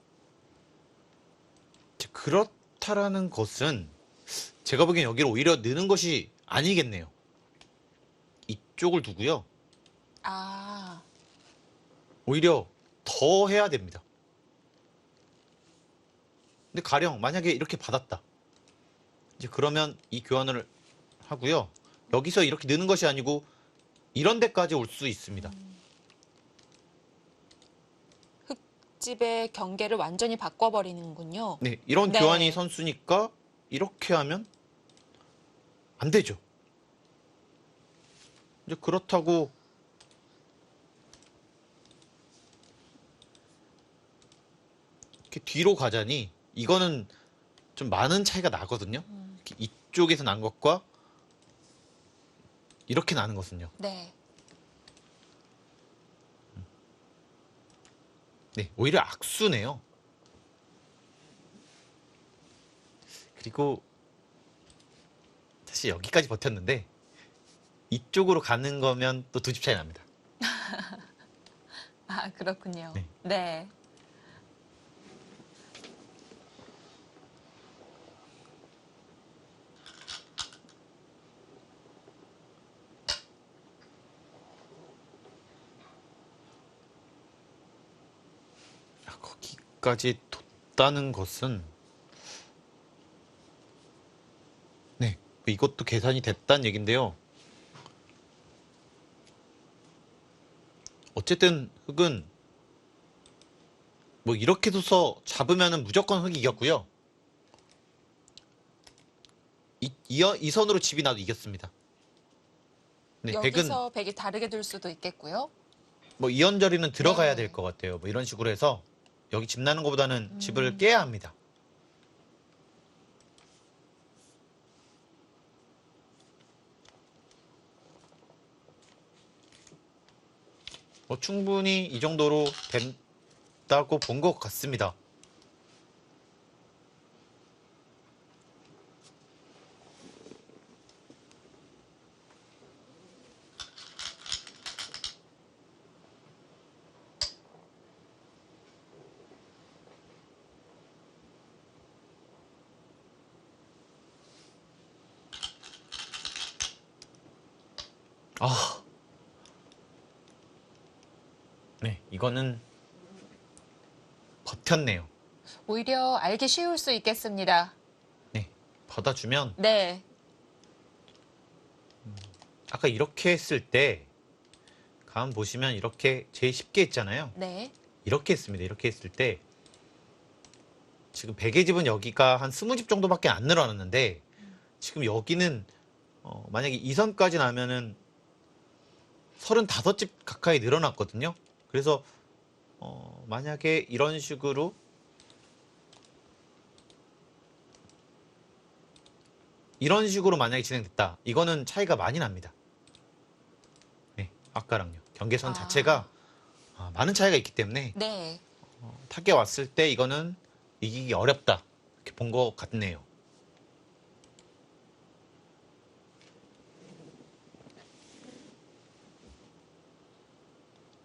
그렇다라는 것은 제가 보기엔 여기를 오히려 넣는 것이 아니겠네요. 이쪽을 두고요. 아, 오히려 더 해야 됩니다. 근데 가령 만약에 이렇게 받았다. 이제 그러면 이 교환을 하고요. 여기서 이렇게 넣는 것이 아니고 이런 데까지 올 수 있습니다. 흑집의 경계를 완전히 바꿔버리는군요. 네, 이런 네. 교환이 선수니까 이렇게 하면 안 되죠. 이제 그렇다고 이렇게 뒤로 가자니 이거는 좀 많은 차이가 나거든요. 이쪽에서 난 것과 이렇게 나는 것은요. 네. 네, 오히려 악수네요. 그리고 사실 여기까지 버텼는데 이쪽으로 가는 거면 또 두 집 차이 납니다. 그렇군요. 네. 네. 거기까지 뒀다는 것은 네, 이것도 계산이 됐다는 얘긴데요. 어쨌든 흑은 뭐 이렇게 둬서 잡으면은 무조건 흑이 이겼고요. 이 선으로 집이 나도 이겼습니다. 네, 백은 여기서 백이 다르게 둘 수도 있겠고요. 뭐 이연저리는 들어가야 네. 될 것 같아요. 뭐 이런 식으로 해서 여기 집 나는 것보다는 집을 깨야 합니다. 뭐 충분히 이 정도로 된다고 본 것 같습니다. 아, 네, 이거는 버텼네요. 오히려 알기 쉬울 수 있겠습니다. 네, 받아주면 네. 아까 이렇게 했을 때 감 보시면 이렇게 제일 쉽게 했잖아요. 네. 이렇게 했습니다. 이렇게 했을 때 지금 베개 집은 여기가 한 20집 정도밖에 안 늘어났는데 지금 여기는 만약에 이 선까지 나면은 35집 가까이 늘어났거든요. 그래서 만약에 이런 식으로 만약에 진행됐다. 이거는 차이가 많이 납니다. 네, 아까랑요. 경계선 자체가 많은 차이가 있기 때문에 네. 타격 왔을 때 이거는 이기기 어렵다. 이렇게 본 것 같네요.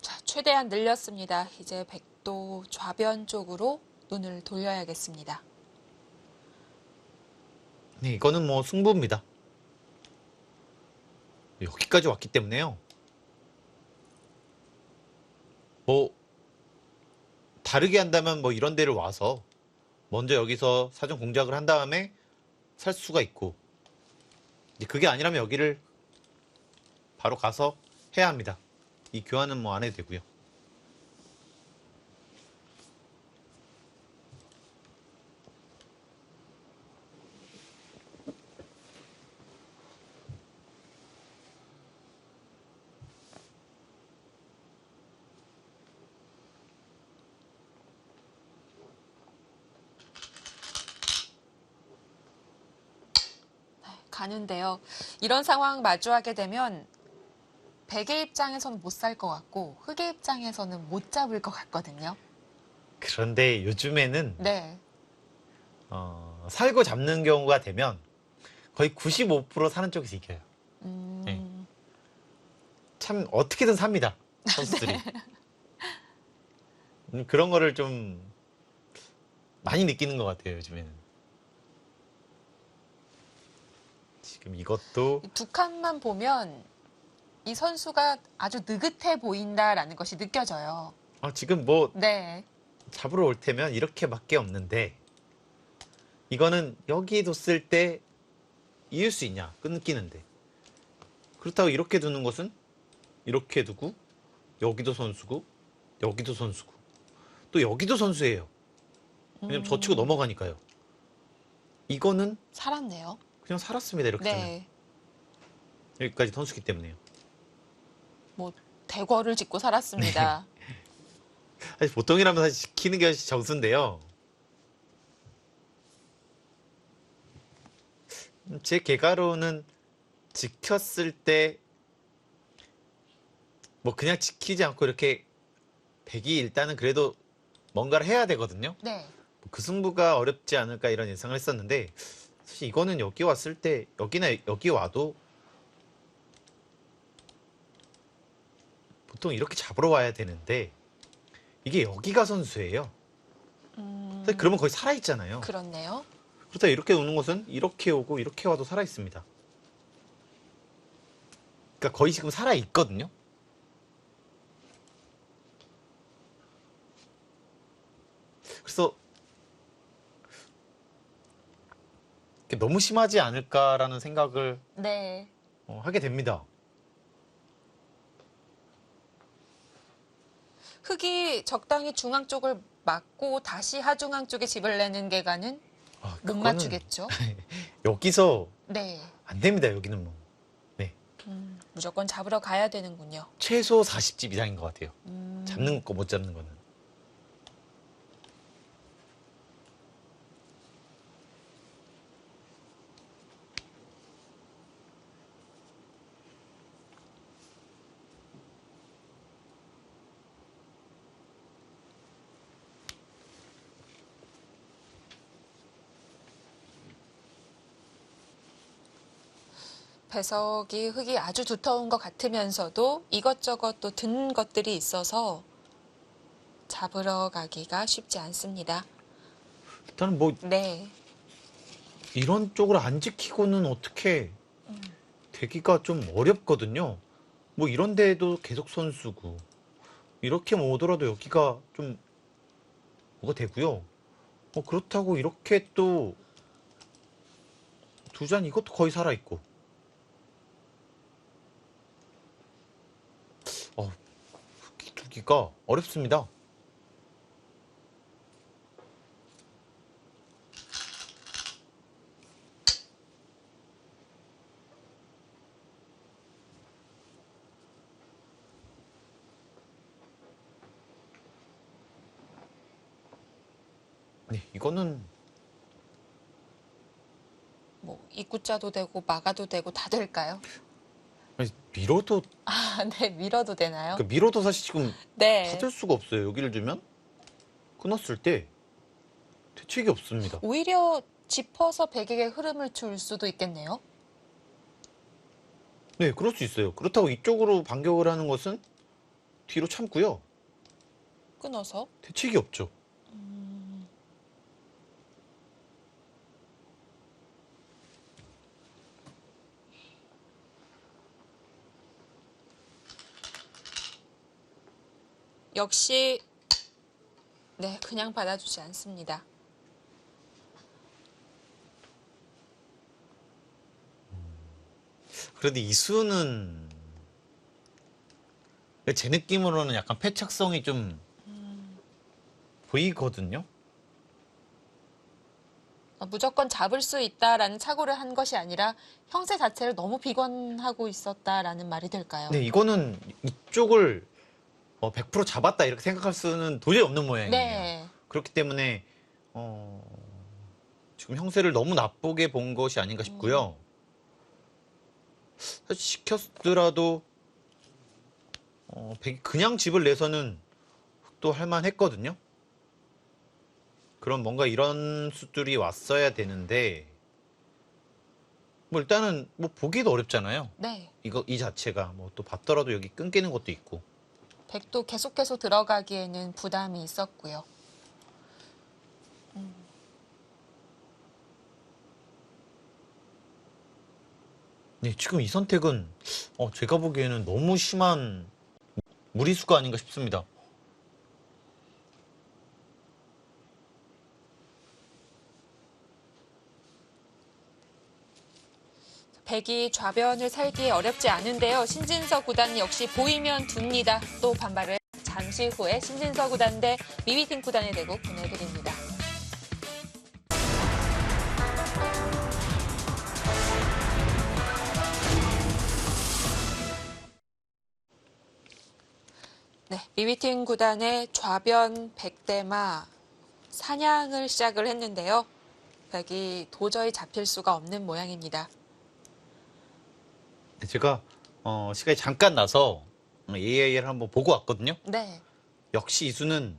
자, 최대한 늘렸습니다. 이제 백도 좌변 쪽으로 눈을 돌려야겠습니다. 네, 이거는 뭐 승부입니다. 여기까지 왔기 때문에요. 뭐 다르게 한다면 뭐 이런 데를 와서 먼저 여기서 사전 공작을 한 다음에 살 수가 있고 이제 그게 아니라면 여기를 바로 가서 해야 합니다. 이 교환은 뭐 안 해도 되고요. 가는데요. 이런 상황 마주하게 되면 백의 입장에서는 못 살 것 같고 흑의 입장에서는 못 잡을 것 같거든요. 그런데 요즘에는 네. 살고 잡는 경우가 되면 거의 95% 사는 쪽에서 이겨요. 네. 참 어떻게든 삽니다. 선수들이. 그런 거를 좀 많이 느끼는 것 같아요. 요즘에는. 지금 이것도 두 칸만 보면 이 선수가 아주 느긋해 보인다라는 것이 느껴져요. 지금 뭐 네. 잡으러 올 테면 이렇게밖에 없는데 이거는 여기 뒀을 때 이을 수 있냐 끊기는데 그렇다고 이렇게 두는 것은 이렇게 두고 여기도 선수고 여기도 선수고 또 여기도 선수예요. 왜냐면 저 치고 넘어가니까요. 이거는 살았네요. 그냥 살았습니다. 이렇게 두면 네. 여기까지 선수기 때문에요. 뭐 대궐을 짓고 살았습니다. 사실 보통이라면 사실 지키는 게 정수인데요. 제 개가로는 지켰을 때 뭐 그냥 지키지 않고 이렇게 백이 일단은 그래도 뭔가를 해야 되거든요. 네. 그 승부가 어렵지 않을까 이런 예상을 했었는데 사실 이거는 여기 왔을 때 여기나 여기 와도 보통 이렇게 잡으러 와야 되는데 이게 여기가 선수예요. 사실 그러면 거의 살아있잖아요. 그렇네요. 그렇다 이렇게 오는 것은 이렇게 오고 이렇게 와도 살아있습니다. 그러니까 거의 지금 살아있거든요. 그래서 너무 심하지 않을까라는 생각을 네. 하게 됩니다. 흑이 적당히 중앙 쪽을 맞고 다시 하중앙 쪽에 집을 내는 개가는 못 그거는 맞추겠죠. 여기서 네. 안 됩니다. 여기는 뭐 네. 무조건 잡으러 가야 되는군요. 최소 40집 이상인 것 같아요. 잡는 거 못 잡는 거는. 배석이 흙이 아주 두터운 것 같으면서도 이것저것 또 든 것들이 있어서 잡으러 가기가 쉽지 않습니다. 일단은 뭐 네. 이런 쪽으로 안 지키고는 어떻게 되기가 좀 어렵거든요. 뭐 이런 데에도 계속 선수고 이렇게 오더라도 여기가 좀 뭐가 되고요. 그렇다고 이렇게 또 두 잔 이것도 거의 살아있고. 흑기 두기가 어렵습니다. 네, 이거는 뭐 입구자도 되고 막아도 되고 다 될까요? 밀어도 아, 네, 밀어도 되나요? 그러니까 밀어도 사실 지금 네. 받을 수가 없어요. 여기를 주면 끊었을 때 대책이 없습니다. 오히려 짚어서 백에게 흐름을 줄 수도 있겠네요. 네, 그럴 수 있어요. 그렇다고 이쪽으로 반격을 하는 것은 뒤로 참고요. 끊어서. 대책이 없죠. 역시 네, 그냥 받아주지 않습니다. 그런데 이수는 제 느낌으로는 약간 패착성이 좀 보이거든요. 무조건 잡을 수 있다라는 착오를 한 것이 아니라 형세 자체를 너무 비관하고 있었다라는 말이 될까요? 네, 이거는 이쪽을 100% 잡았다 이렇게 생각할 수는 도저히 없는 모양이에요. 네. 그렇기 때문에 지금 형세를 너무 나쁘게 본 것이 아닌가 싶고요. 사실 시켰더라도 그냥 집을 내서는 흑도 할만했거든요. 그럼 뭔가 이런 수들이 왔어야 되는데 뭐 일단은 뭐 보기도 어렵잖아요. 네. 이 자체가 뭐 또 봤더라도 여기 끊기는 것도 있고. 백도 계속해서 들어가기에는 부담이 있었고요. 네, 지금 이 선택은 제가 보기에는 너무 심한 무리수가 아닌가 싶습니다. 백이 좌변을 살기 어렵지 않은데요. 신진서 구단 역시 보이면 둡니다. 또 반발을 잠시 후에 신진서 구단 대 미비팀 구단의 대국 보내드립니다. 네, 미비팀 구단의 좌변 백대마 사냥을 시작을 했는데요. 백이 도저히 잡힐 수가 없는 모양입니다. 제가 시간이 잠깐 나서 AI를 한번 보고 왔거든요. 네. 역시 이수는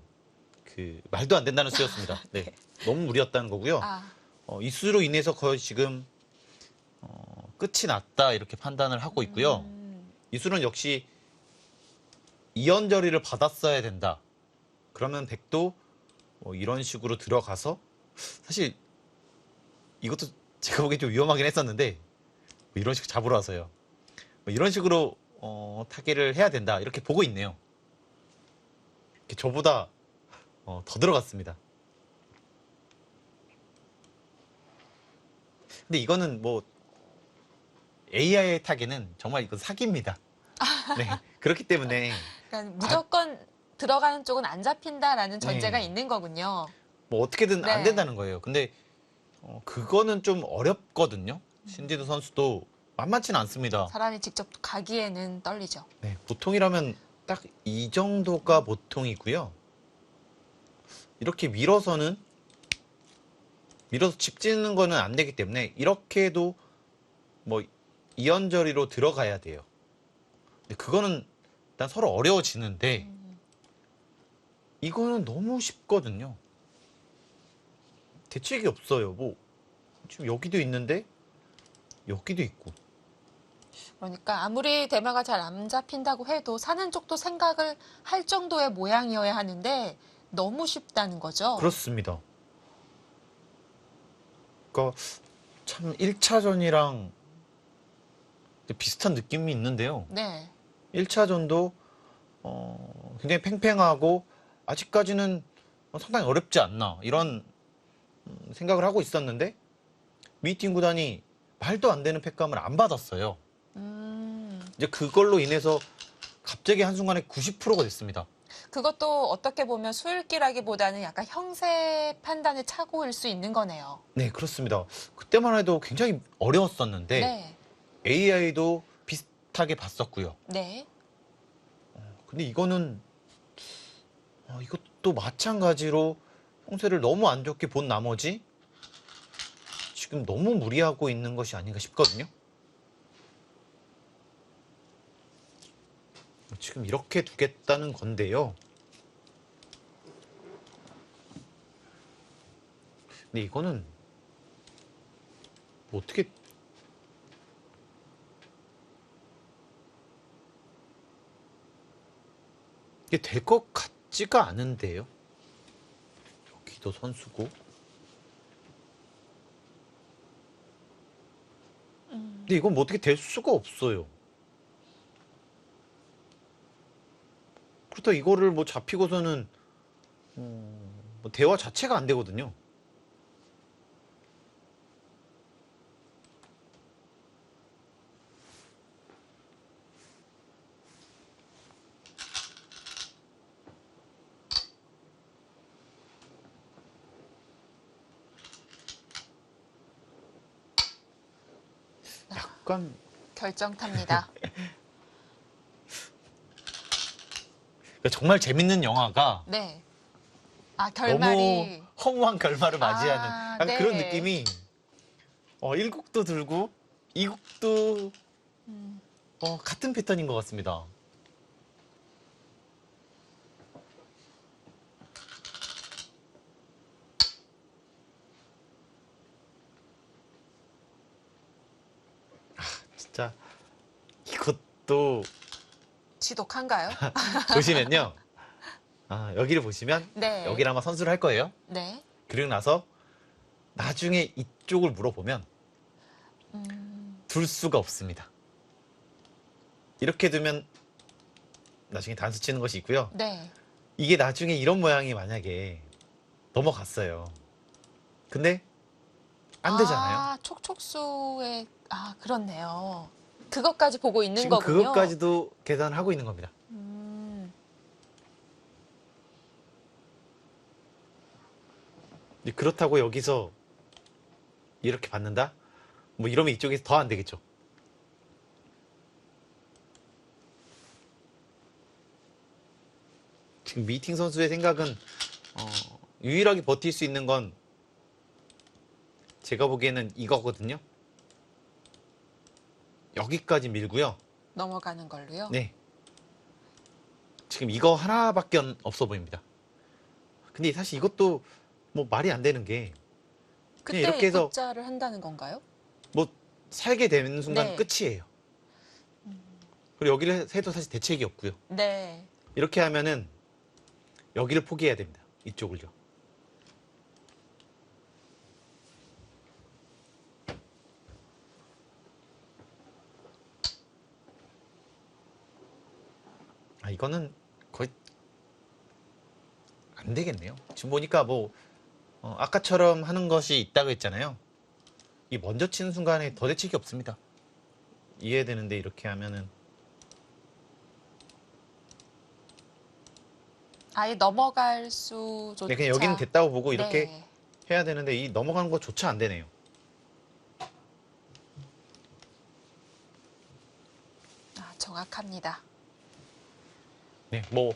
그 말도 안 된다는 수였습니다. 네, 너무 무리였다는 거고요. 아, 이 수로 인해서 거의 지금 끝이 났다 이렇게 판단을 하고 있고요. 이 수는 역시 이연저리를 받았어야 된다. 그러면 백도 이런 식으로 들어가서 사실 이것도 제가 보기엔 좀 위험하긴 했었는데 뭐 이런 식으로 잡으러 와서요. 뭐 이런 식으로 타개를 해야 된다 이렇게 보고 있네요. 이렇게 저보다 더 들어갔습니다. 근데 이거는 뭐 AI의 타개는 정말 이건 사기입니다. 네, 그렇기 때문에 그러니까 무조건 들어가는 쪽은 안 잡힌다라는 전제가 네. 있는 거군요. 뭐 어떻게든 안 네. 된다는 거예요. 근데 그거는 좀 어렵거든요. 신진우 선수도 만만치는 않습니다. 사람이 직접 가기에는 떨리죠. 네, 보통이라면 딱 이 정도가 보통이고요. 이렇게 밀어서 집 짓는 거는 안 되기 때문에 이렇게 해도 뭐 이연저리로 들어가야 돼요. 근데 그거는 일단 서로 어려워지는데 이거는 너무 쉽거든요. 대책이 없어요. 뭐 지금 여기도 있는데 여기도 있고. 그러니까 아무리 대마가 잘 안 잡힌다고 해도 사는 쪽도 생각을 할 정도의 모양이어야 하는데 너무 쉽다는 거죠. 그렇습니다. 그러니까 참 1차전이랑 비슷한 느낌이 있는데요. 네. 1차전도 굉장히 팽팽하고 아직까지는 상당히 어렵지 않나 이런 생각을 하고 있었는데 미팅 구단이 말도 안 되는 팩감을 안 받았어요. 이제 그걸로 인해서 갑자기 한순간에 90%가 됐습니다. 그것도 어떻게 보면 수읽기라기보다는 약간 형세 판단의 착오일 수 있는 거네요. 네, 그렇습니다. 그때만 해도 굉장히 어려웠었는데 네. AI도 비슷하게 봤었고요. 네. 근데 이거는 이것도 마찬가지로 형세를 너무 안 좋게 본 나머지 지금 너무 무리하고 있는 것이 아닌가 싶거든요. 지금 이렇게 두겠다는 건데요. 근데 이거는 뭐 어떻게 이게 될 것 같지가 않은데요. 여기도 선수고. 근데 이건 뭐 어떻게 될 수가 없어요. 그렇다 이거를 뭐 잡히고서는 뭐 대화 자체가 안 되거든요. 약간 결정탑니다. 정말 재밌는 영화가 네. 아, 너무 결말이. 허무한 결말을 맞이하는 아, 약간 네. 그런 느낌이 1국도 들고 2국도 같은 패턴인 것 같습니다. 진짜 이것도 지독한가요? 보시면요. 여기를 보시면 네. 여기를 아마 선수를 할 거예요. 네. 그리고 나서 나중에 이쪽을 물어보면 둘 수가 없습니다. 이렇게 두면 나중에 단수 치는 것이 있고요. 네. 이게 나중에 이런 모양이 만약에 넘어갔어요. 근데 안 되잖아요. 아, 촉촉수의, 아, 그렇네요. 그것까지 보고 있는 지금 거군요. 그것까지도 계산하고 있는 겁니다. 그렇다고 여기서 이렇게 받는다? 뭐 이러면 이쪽에서 더 안 되겠죠. 지금 미팅 선수의 생각은 유일하게 버틸 수 있는 건 제가 보기에는 이거거든요. 여기까지 밀고요. 넘어가는 걸로요. 네. 지금 이거 하나밖에 없어 보입니다. 근데 사실 이것도 뭐 말이 안 되는 게 그때 그냥 이렇게 해서 입자를 한다는 건가요? 뭐 살게 되는 순간 네. 끝이에요. 그리고 여기를 해도 사실 대책이 없고요. 네. 이렇게 하면은 여기를 포기해야 됩니다. 이쪽을요. 이거는 거의 안 되겠네요. 지금 보니까 뭐 아까처럼 하는 것이 있다고 했잖아요. 이 먼저 치는 순간에 더 대책이 없습니다. 이해되는데 이렇게 하면은 아예 넘어갈 수조차. 네, 그냥 여기는 됐다고 보고 이렇게 네. 해야 되는데 이 넘어가는 것조차 안 되네요. 아, 정확합니다. 네, 뭐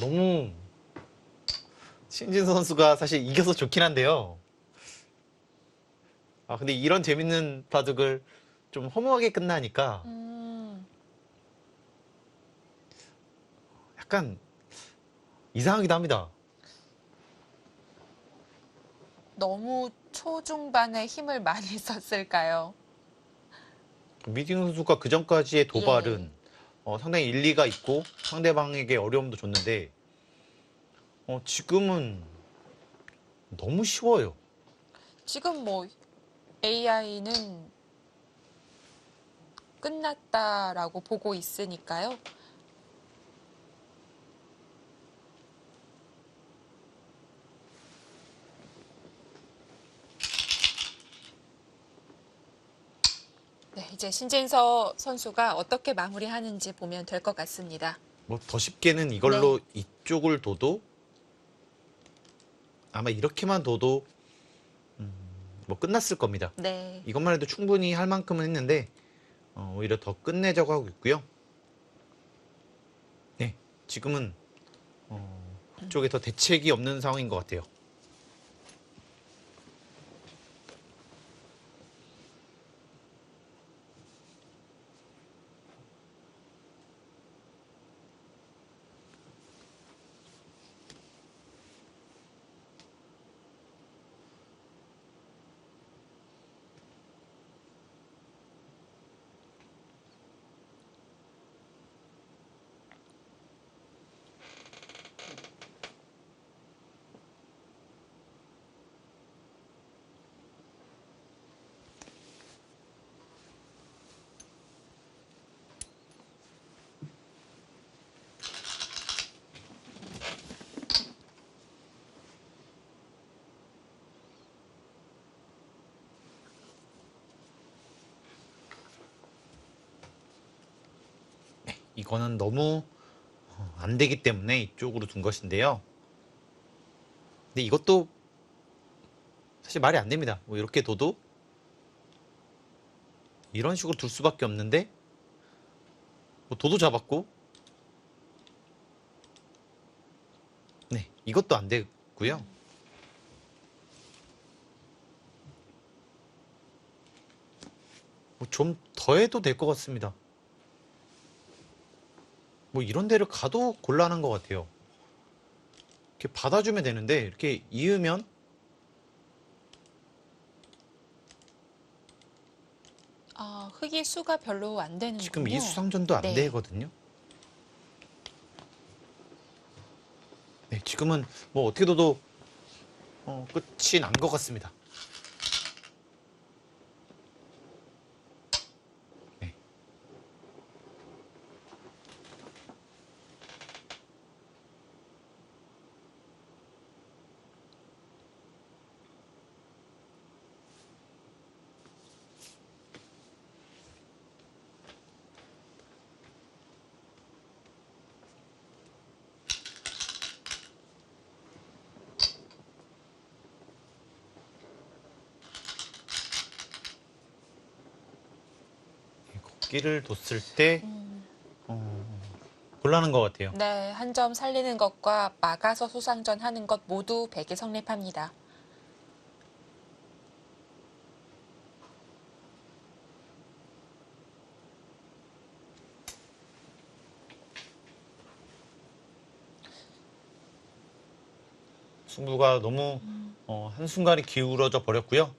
너무 신진 선수가 사실 이겨서 좋긴 한데요. 근데 이런 재밌는 바둑을 좀 허무하게 끝나니까 약간 이상하기도 합니다. 너무 초중반에 힘을 많이 썼을까요? 미팅 선수가 그 전까지의 도발은 상당히 일리가 있고 상대방에게 어려움도 줬는데 지금은 너무 쉬워요. 지금 뭐 AI는 끝났다라고 보고 있으니까요. 네, 이제 신진서 선수가 어떻게 마무리하는지 보면 될 것 같습니다. 뭐 더 쉽게는 이걸로 이쪽을 둬도 아마 이렇게만 둬도 뭐 끝났을 겁니다. 네. 이것만 해도 충분히 할 만큼은 했는데 오히려 더 끝내자고 하고 있고요. 네, 지금은 그쪽에 더 대책이 없는 상황인 것 같아요. 이거는 너무 안 되기 때문에 이쪽으로 둔 것인데요. 근데 이것도 사실 말이 안 됩니다. 뭐 이렇게 둬도 이런 식으로 둘 수밖에 없는데 뭐 도도 잡았고 네, 이것도 안 되고요. 뭐 좀 더 해도 될 것 같습니다. 뭐 이런 데를 가도 곤란한 것 같아요. 이렇게 받아주면 되는데 이렇게 이으면 아, 흑이 수가 별로 안 되는군요. 지금 이 수상전도 안 네. 되거든요. 네, 지금은 뭐 어떻게 둬도 끝이 난 것 같습니다. 네. 걷기를 뒀을 때 곤란한 것 같아요. 네, 한 점 살리는 것과 막아서 수상전 하는 것 모두 100이 성립합니다. 승부가 너무 한순간에 기울어져 버렸고요.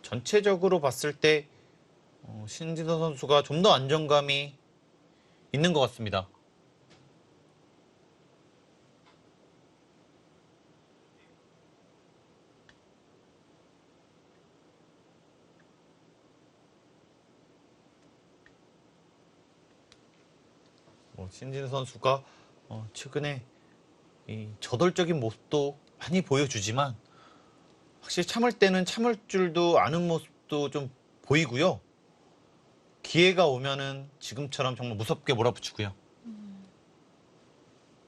전체적으로 봤을 때 신진서 선수가 좀 더 안정감이 있는 것 같습니다. 신진서 선수가 최근에 이 저돌적인 모습도 많이 보여주지만 확실히 참을 때는 참을 줄도 아는 모습도 좀 보이고요. 기회가 오면은 지금처럼 정말 무섭게 몰아붙이고요.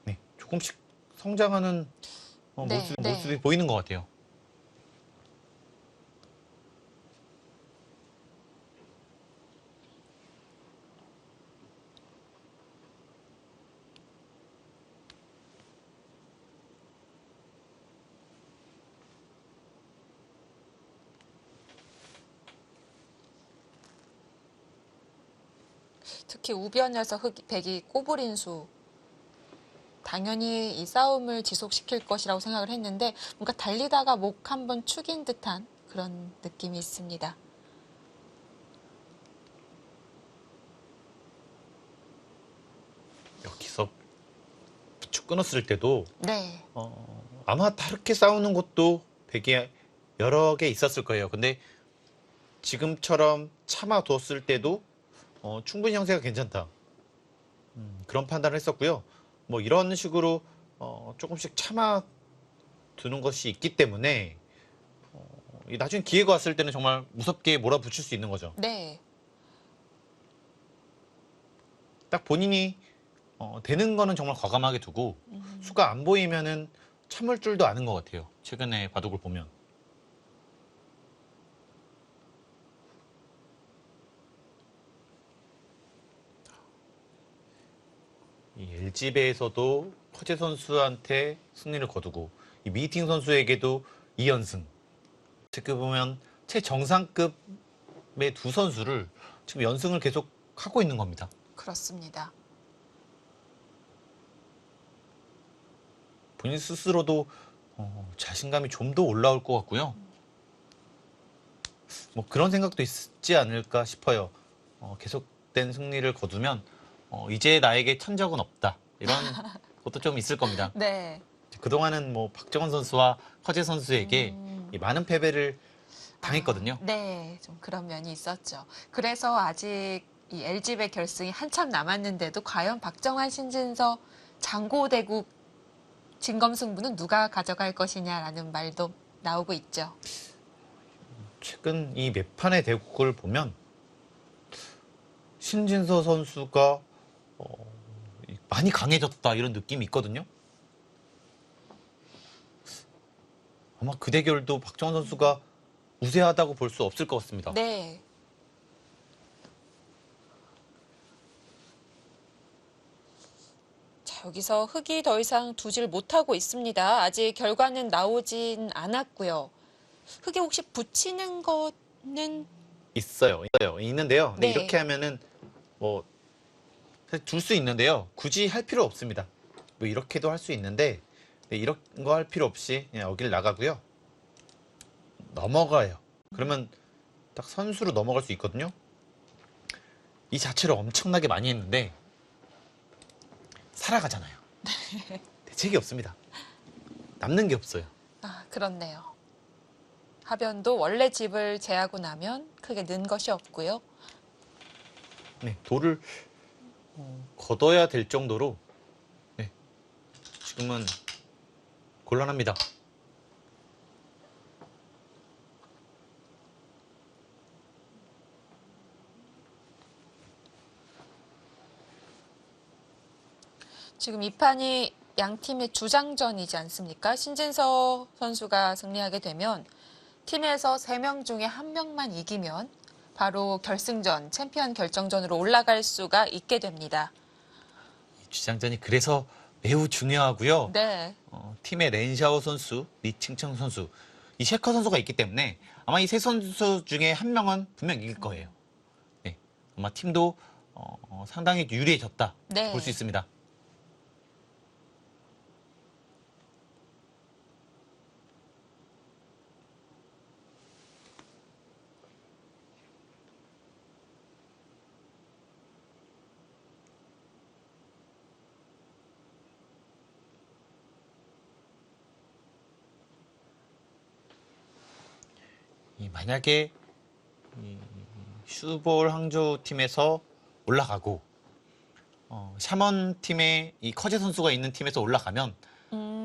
네, 조금씩 성장하는 네, 모습이 보이는 것 같아요. 특히 우변에서 백이 꼬부린 수. 당연히 이 싸움을 지속시킬 것이라고 생각을 했는데 뭔가 달리다가 목 한번 축인 듯한 그런 느낌이 있습니다. 여기서 부축 끊었을 때도 네, 아마 다르게 싸우는 것도 되게 여러 개 있었을 거예요. 근데 지금처럼 참아뒀을 때도 충분히 형세가 괜찮다. 그런 판단을 했었고요. 뭐 이런 식으로 조금씩 참아두는 것이 있기 때문에 나중에 기회가 왔을 때는 정말 무섭게 몰아붙일 수 있는 거죠. 네. 딱 본인이 되는 거는 정말 과감하게 두고 수가 안 보이면은 참을 줄도 아는 것 같아요. 최근에 바둑을 보면. 이 LG배에서도 커제 선수한테 승리를 거두고 이 미팅 선수에게도 2연승. 어떻게 보면 최정상급의 두 선수를 지금 연승을 계속 하고 있는 겁니다. 그렇습니다. 본인 스스로도 자신감이 좀 더 올라올 것 같고요. 뭐 그런 생각도 있지 않을까 싶어요. 계속된 승리를 거두면 이제 나에게 천적은 없다. 이런 것도 좀 있을 겁니다. 네. 그동안은 뭐 박정원 선수와 허재 선수에게 이 많은 패배를 당했거든요. 네, 좀 그런 면이 있었죠. 그래서 아직 이 LG배 결승이 한참 남았는데도 과연 박정환, 신진서, 장고대국 진검승부는 누가 가져갈 것이냐라는 말도 나오고 있죠. 최근 이 몇 판의 대국을 보면 신진서 선수가 많이 강해졌다 이런 느낌이 있거든요. 아마 그 대결도 박정원 선수가 우세하다고 볼 수 없을 것 같습니다. 네. 자, 여기서 흑이 더 이상 두질 못하고 있습니다. 아직 결과는 나오진 않았고요. 흑이 혹시 붙이는 거는 있어요. 있는데요. 근데 네. 이렇게 하면은 뭐 둘 수 있는데요. 굳이 할 필요 없습니다. 뭐 이렇게도 할 수 있는데 이런 거 할 필요 없이 그냥 여기를 나가고요. 넘어가요. 그러면 딱 선수로 넘어갈 수 있거든요. 이 자체를 엄청나게 많이 했는데 살아가잖아요. 대책이 없습니다. 남는 게 없어요. 아, 그렇네요. 하변도 원래 집을 제하고 나면 크게 는 것이 없고요. 네, 돌을 걷어야 될 정도로 네, 지금은 곤란합니다. 지금 이 판이 양 팀의 주장전이지 않습니까? 신진서 선수가 승리하게 되면 팀에서 3명 중에 1명만 이기면 바로 결승전, 챔피언 결정전으로 올라갈 수가 있게 됩니다. 이 주장전이 그래서 매우 중요하고요. 네. 팀의 렌샤오 선수, 리칭청 선수, 이 셰커 선수가 있기 때문에 아마 이 세 선수 중에 한 명은 분명 이길 거예요. 네, 아마 팀도 상당히 유리해졌다 네. 볼 수 있습니다. 만약에 이 슈볼 항저우 팀에서 올라가고 샤먼 팀의 이 커제 선수가 있는 팀에서 올라가면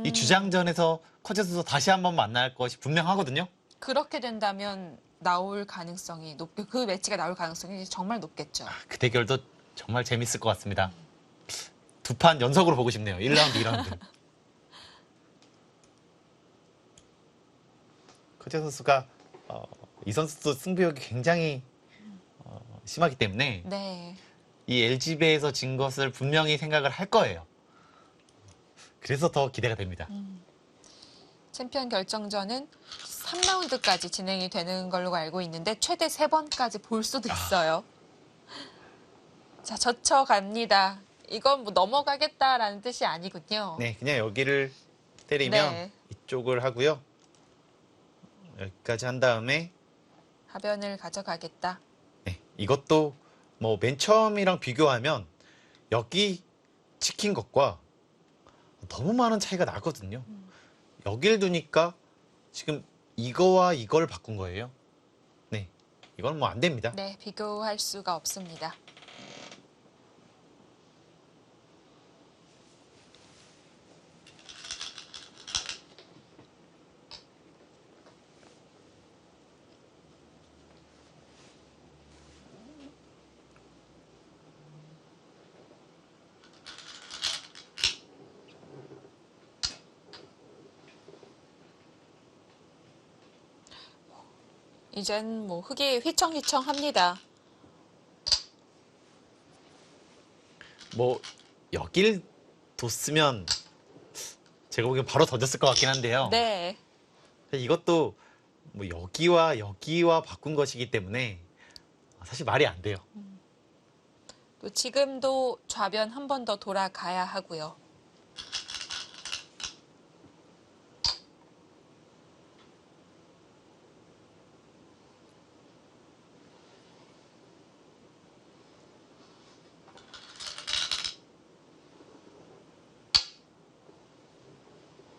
이 주장전에서 커제 선수 다시 한번 만날 것이 분명하거든요. 그렇게 된다면 나올 가능성이 그 매치가 나올 가능성이 정말 높겠죠. 그 대결도 정말 재밌을 것 같습니다. 두 판 연속으로 보고 싶네요. 1라운드, 2라운드. 커제 선수가 이 선수도 승부욕이 굉장히 심하기 때문에 네. 이 LG배에서 진 것을 분명히 생각을 할 거예요. 그래서 더 기대가 됩니다. 챔피언 결정전은 3라운드까지 진행이 되는 걸로 알고 있는데 최대 3번까지 볼 수도 있어요. 자, 젖혀갑니다. 이건 뭐 넘어가겠다라는 뜻이 아니군요. 네, 그냥 여기를 때리면 네. 이쪽을 하고요. 여기까지 한 다음에 하변을 가져가겠다. 네, 이것도 뭐 맨 처음이랑 비교하면 여기 찍힌 것과 너무 많은 차이가 나거든요. 여길 두니까 지금 이거와 이걸 바꾼 거예요. 네, 이건 뭐 안 됩니다. 네, 비교할 수가 없습니다. 이젠 뭐 흙이 휘청휘청합니다. 뭐 여길 뒀으면 제가 보기엔 바로 던졌을 것 같긴 한데요. 네, 이것도 뭐 여기와 여기와 바꾼 것이기 때문에 사실 말이 안 돼요. 또 지금도 좌변 한 번 더 돌아가야 하고요.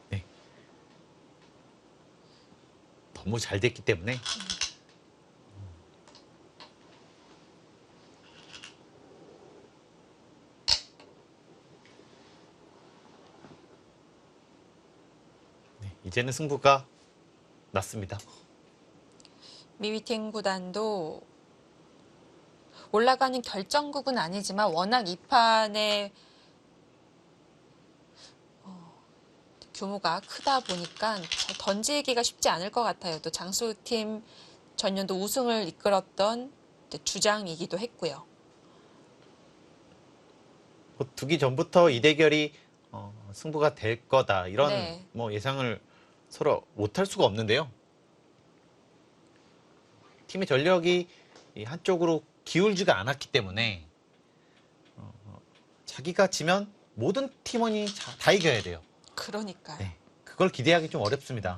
네. 너무 잘 됐기 때문에 네, 이제는 승부가 났습니다. 미위팅 구단도 올라가는 결정국은 아니지만 워낙 이 판의 규모가 크다 보니까 던지기가 쉽지 않을 것 같아요. 또 장수팀 전년도 우승을 이끌었던 주장이기도 했고요. 뭐 두기 전부터 이 대결이 승부가 될 거다 이런 네. 뭐 예상을 서로 못할 수가 없는데요. 팀의 전력이 이 한쪽으로 기울지가 않았기 때문에 자기가 지면 모든 팀원이 다 이겨야 돼요. 그러니까요. 네, 그걸 기대하기 좀 어렵습니다.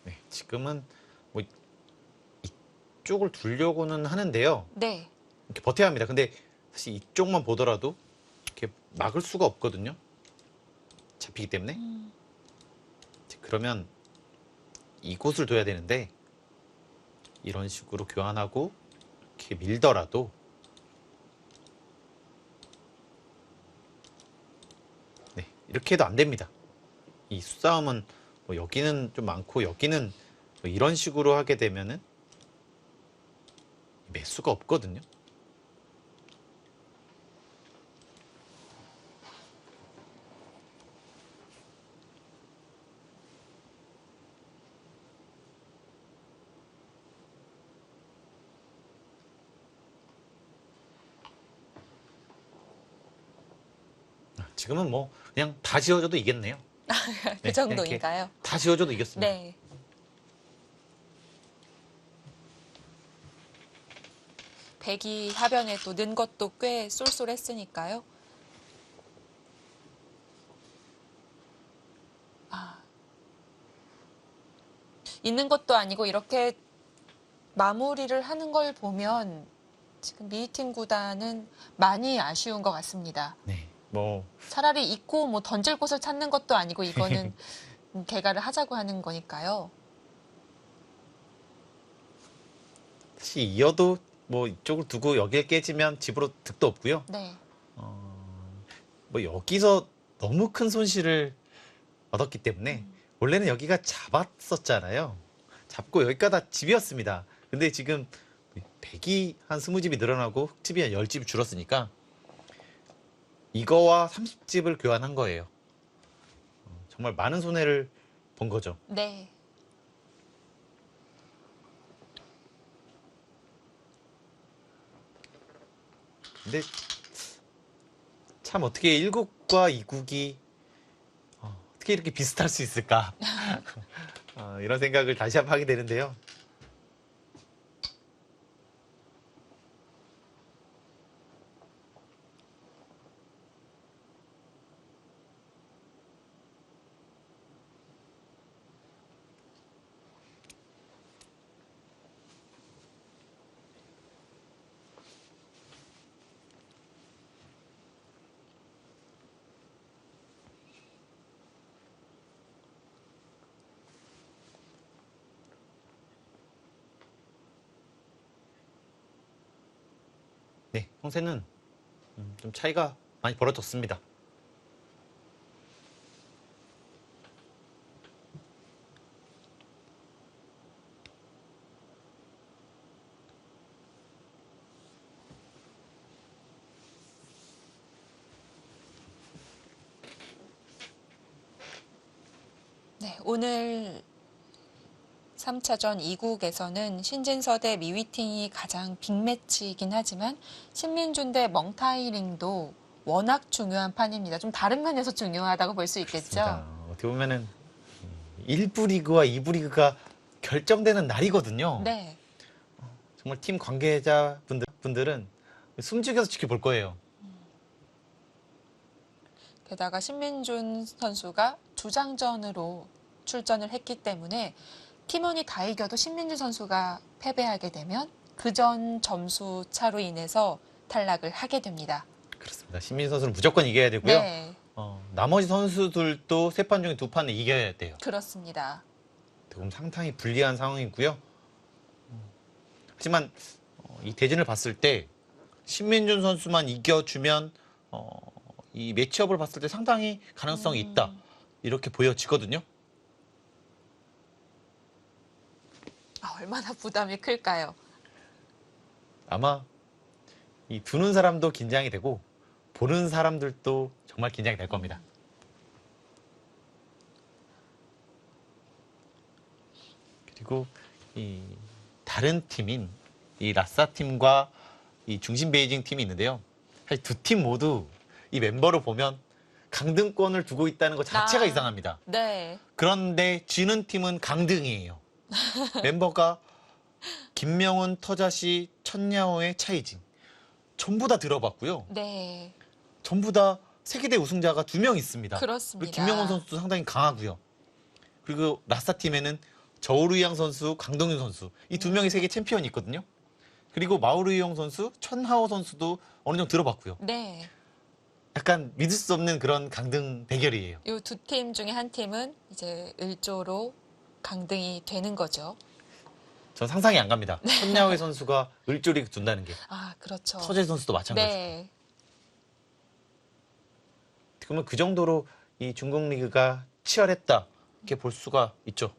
네, 지금은 뭐 이쪽을 두려고는 하는데요. 네. 이렇게 버텨야 합니다. 근데 사실 이쪽만 보더라도 이렇게 막을 수가 없거든요. 잡히기 때문에. 그러면 이곳을 둬야 되는데 이런 식으로 교환하고 이렇게 밀더라도 네, 이렇게 해도 안 됩니다. 이 수싸움은 뭐 여기는 좀 많고 여기는 뭐 이런 식으로 하게 되면은 매수가 없거든요. 지금은 뭐 그냥 다 지워줘도 이겼네요. 그 네, 정도인가요? 다 지워줘도 이겼습니다. 네. 백이 하변에 또 는 것도 꽤 쏠쏠했으니까요. 있는 것도 아니고 이렇게 마무리를 하는 걸 보면 지금 미이팀 구단은 많이 아쉬운 것 같습니다. 네, 뭐 차라리 있고 뭐 던질 곳을 찾는 것도 아니고 이거는 개가를 하자고 하는 거니까요. 사실 이어도 뭐 이쪽을 두고 여기에 깨지면 집으로 득도 없고요. 네. 뭐 여기서 너무 큰 손실을 얻었기 때문에 원래는 여기가 잡았었잖아요. 잡고 여기가 다 집이었습니다. 근데 지금 백이 한 20집이 늘어나고 흙집이 한 10집이 줄었으니까 이거와 30집을 교환한 거예요. 정말 많은 손해를 본 거죠. 네. 근데 참 어떻게 1국과 2국이 어떻게 이렇게 비슷할 수 있을까? 이런 생각을 다시 한번 하게 되는데요. 네, 형세는 좀 차이가 많이 벌어졌습니다. 네, 오늘 3차전 2국에서는 신진서 대 미위팅이 가장 빅매치이긴 하지만 신민준 대 멍타이링도 워낙 중요한 판입니다. 좀 다른 면에서 중요하다고 볼 수 있겠죠? 그렇습니다. 어떻게 보면은 1부 리그와 2부 리그가 결정되는 날이거든요. 네, 정말 팀 관계자분들은 숨죽여서 지켜볼 거예요. 게다가 신민준 선수가 주장전으로 출전을 했기 때문에 팀원이 다 이겨도 신민준 선수가 패배하게 되면 그 전 점수 차로 인해서 탈락을 하게 됩니다. 그렇습니다. 신민 선수는 무조건 이겨야 되고요. 네, 나머지 선수들도 세 판 중에 두 판을 이겨야 돼요. 그렇습니다. 그럼 상당히 불리한 상황이고요. 하지만 이 대진을 봤을 때 신민준 선수만 이겨주면 이 매치업을 봤을 때 상당히 가능성이 있다. 이렇게 보여지거든요. 얼마나 부담이 클까요? 아마 이 두는 사람도 긴장이 되고 보는 사람들도 정말 긴장이 될 겁니다. 그리고 이 다른 팀인 이 라싸 팀과 이 중심 베이징 팀이 있는데요. 사실 두 팀 모두 이 멤버를 보면 강등권을 두고 있다는 것 자체가 이상합니다. 네, 그런데 지는 팀은 강등이에요. 멤버가 김명훈, 터자시, 천야오의 차이징 전부 다 들어봤고요. 네, 전부 다 세계대 우승자가 2명 있습니다. 그렇습니다. 그리고 김명훈 선수도 상당히 강하고요. 그리고 라싸 팀에는 저우르이양 선수, 강동윤 선수 이 2명이 세계 챔피언이 있거든요. 그리고 마오르이용 선수, 천하오 선수도 어느 정도 들어봤고요. 네, 약간 믿을 수 없는 그런 강등 대결이에요. 이 두 팀 중에 한 팀은 이제 을조로 강등이 되는 거죠. 전 상상이 안 갑니다. 천야오의 선수가 을조리 둔다는 게. 아, 그렇죠. 서재 선수도 마찬가지고. 네, 그러면 그 정도로 이 중국 리그가 치열했다. 이렇게 볼 수가 있죠.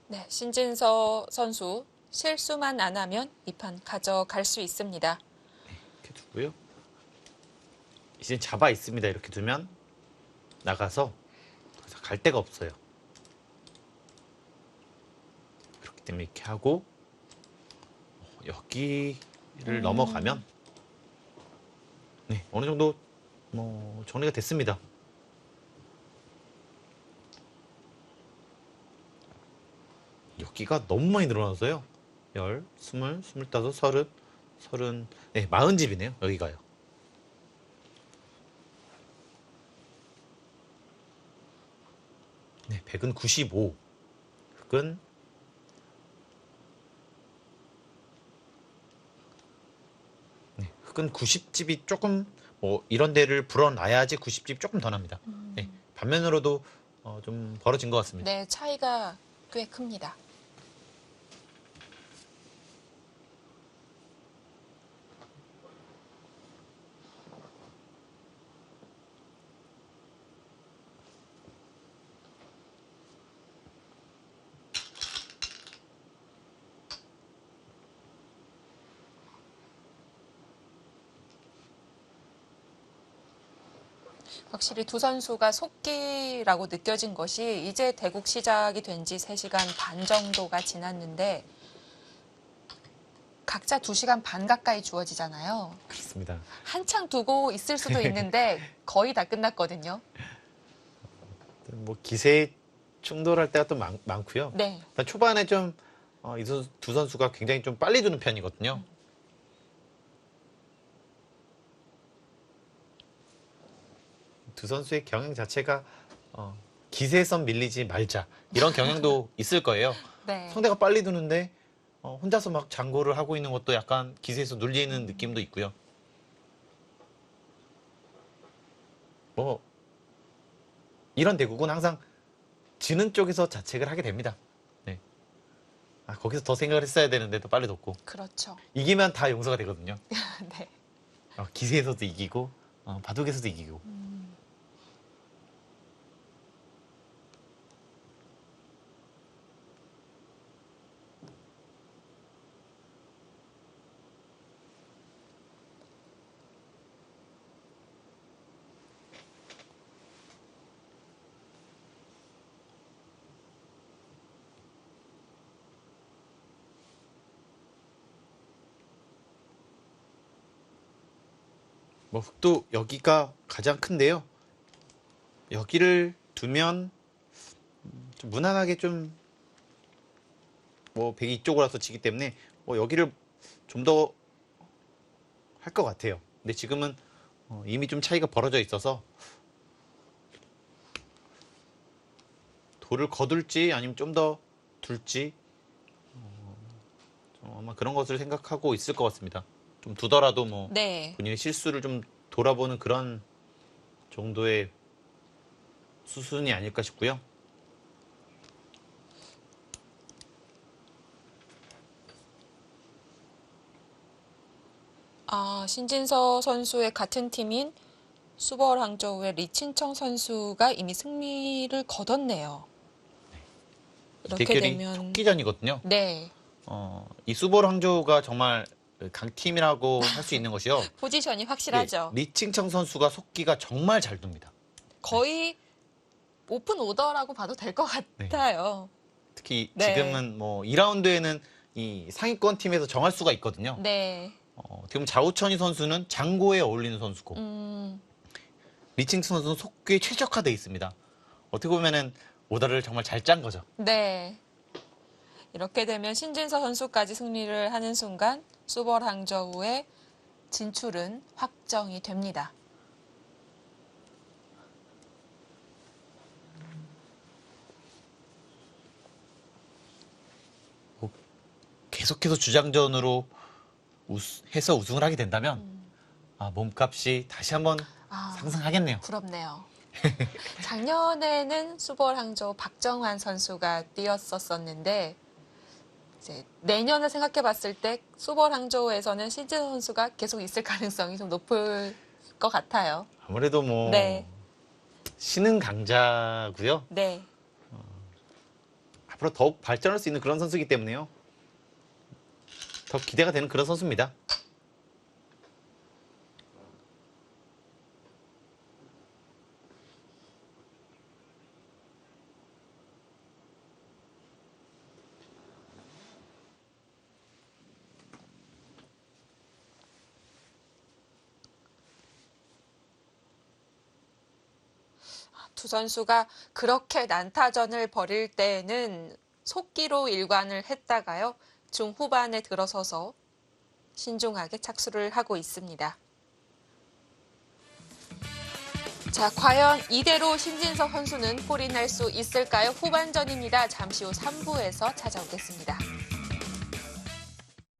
네, 신진서 선수 실수만 안 하면 이 판 가져갈 수 있습니다. 이렇게 두고요. 이제 잡아 있습니다. 이렇게 두면 나가서 갈 데가 없어요. 그렇기 때문에 이렇게 하고 여기를 넘어가면 네, 어느 정도 정리가 됐습니다. 여기가 너무 많이 늘어나서요. 10, 20, 25, 30, 30, 네, 40집이네요. 여기가요. 네, 100은 95. 흑은 네, 흑은 90집이 조금 이런 데를 불어놔야지 90집 조금 더 납니다. 네, 반면으로도 좀 벌어진 것 같습니다. 네, 차이가 꽤 큽니다. 확실히 두 선수가 속기라고 느껴진 것이 이제 대국 시작이 된 지 3시간 반 정도가 지났는데 각자 2시간 반 가까이 주어지잖아요. 그렇습니다. 한창 두고 있을 수도 있는데 거의 다 끝났거든요. 기세에 충돌할 때가 또 많고요. 네. 일단 초반에 좀 이 두 선수가 굉장히 좀 빨리 두는 편이거든요. 두 선수의 경영 자체가 기세선 밀리지 말자 이런 경향도 있을 거예요. 네. 상대가 빨리 두는데 혼자서 막 장고를 하고 있는 것도 약간 기세에서 눌리는 느낌도 있고요. 뭐 이런 대국은 항상 지는 쪽에서 자책을 하게 됩니다. 네. 거기서 더 생각을 했어야 되는데 더 빨리 뒀고 그렇죠. 이기면 다 용서가 되거든요. 네. 기세에서도 이기고 바둑에서도 이기고. 뭐 흑도 여기가 가장 큰데요. 여기를 두면 좀 무난하게 좀 뭐 백이 이쪽으로 와서 지기 때문에 여기를 좀 더 할 것 같아요. 근데 지금은 이미 좀 차이가 벌어져 있어서 돌을 거둘지 아니면 좀 더 둘지 좀 아마 그런 것을 생각하고 있을 것 같습니다. 좀 두더라도 뭐 네. 본인의 실수를 좀 돌아보는 그런 정도의 수순이 아닐까 싶고요. 신진서 선수의 같은 팀인 수벌 항저우의 리친청 선수가 이미 승리를 거뒀네요. 이렇게 대결이 되면 촉기전이거든요. 네. 이 수보르 항저우가 정말 강팀이라고 할 수 있는 것이요. 포지션이 확실하죠. 네, 리칭청 선수가 속기가 정말 잘 둡니다. 거의 오픈 오더라고 봐도 될 것 같아요. 특히 네. 지금은 뭐 2라운드에는 이 상위권 팀에서 정할 수가 있거든요. 네. 지금 자우천이 선수는 장고에 어울리는 선수고 리칭청 선수는 속기에 최적화되어 있습니다. 어떻게 보면은 오더를 정말 잘 짠 거죠. 네. 이렇게 되면 신진서 선수까지 승리를 하는 순간 수벌 항저우의 진출은 확정이 됩니다. 계속해서 주장전으로 해서 우승을 하게 된다면 몸값이 다시 한번 상승하겠네요. 부럽네요. 작년에는 수벌 항저우 박정환 선수가 뛰었었는데 이제 내년을 생각해 봤을 때 수벌 항저우에서는 신진서 선수가 계속 있을 가능성이 좀 높을 것 같아요. 아무래도 뭐 네. 신흥 강자고요. 네. 앞으로 더욱 발전할 수 있는 그런 선수이기 때문에요. 더 기대가 되는 그런 선수입니다. 두 선수가 그렇게 난타전을 벌일 때에는 속기로 일관을 했다가요. 중후반에 들어서서 신중하게 착수를 하고 있습니다. 자, 과연 이대로 신진서 선수는 골인할 수 있을까요? 후반전입니다. 잠시 후 3부에서 찾아오겠습니다.